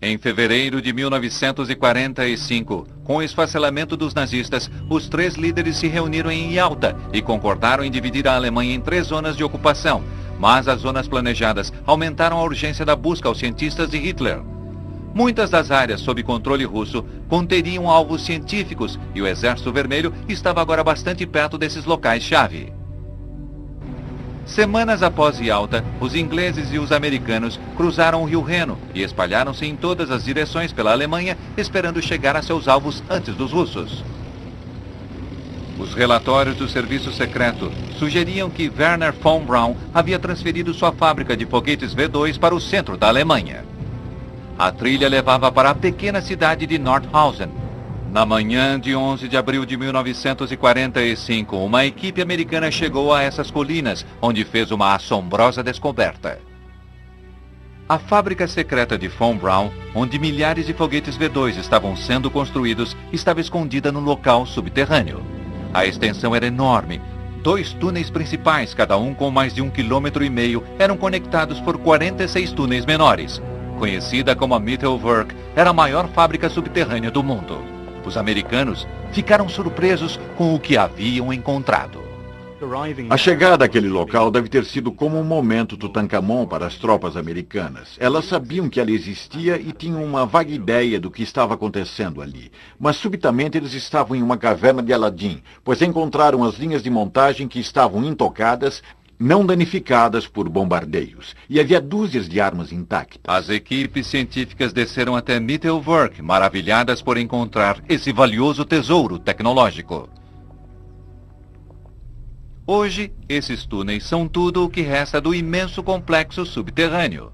Em fevereiro de 1945, com o esfacelamento dos nazistas, os 3 líderes se reuniram em Yalta e concordaram em dividir a Alemanha em 3 zonas de ocupação, mas as zonas planejadas aumentaram a urgência da busca aos cientistas de Hitler. Muitas das áreas sob controle russo conteriam alvos científicos e o Exército Vermelho estava agora bastante perto desses locais-chave. Semanas após Yalta, os ingleses e os americanos cruzaram o Rio Reno e espalharam-se em todas as direções pela Alemanha, esperando chegar a seus alvos antes dos russos. Os relatórios do serviço secreto sugeriam que Werner von Braun havia transferido sua fábrica de foguetes V2 para o centro da Alemanha. A trilha levava para a pequena cidade de Nordhausen. Na manhã de 11 de abril de 1945, uma equipe americana chegou a essas colinas, onde fez uma assombrosa descoberta. A fábrica secreta de von Braun, onde milhares de foguetes V2 estavam sendo construídos, estava escondida no local subterrâneo. A extensão era enorme. 2 túneis principais, cada um com mais de 1,5 km, eram conectados por 46 túneis menores. Conhecida como a Mittelwerk, era a maior fábrica subterrânea do mundo. Os americanos ficaram surpresos com o que haviam encontrado. A chegada àquele local deve ter sido como um momento Tutankhamon para as tropas americanas. Elas sabiam que ela existia e tinham uma vaga ideia do que estava acontecendo ali. Mas subitamente eles estavam em uma caverna de Aladim, pois encontraram as linhas de montagem que estavam intocadas, não danificadas por bombardeios, e havia dúzias de armas intactas. As equipes científicas desceram até Mittelwerk, maravilhadas por encontrar esse valioso tesouro tecnológico. Hoje, esses túneis são tudo o que resta do imenso complexo subterrâneo.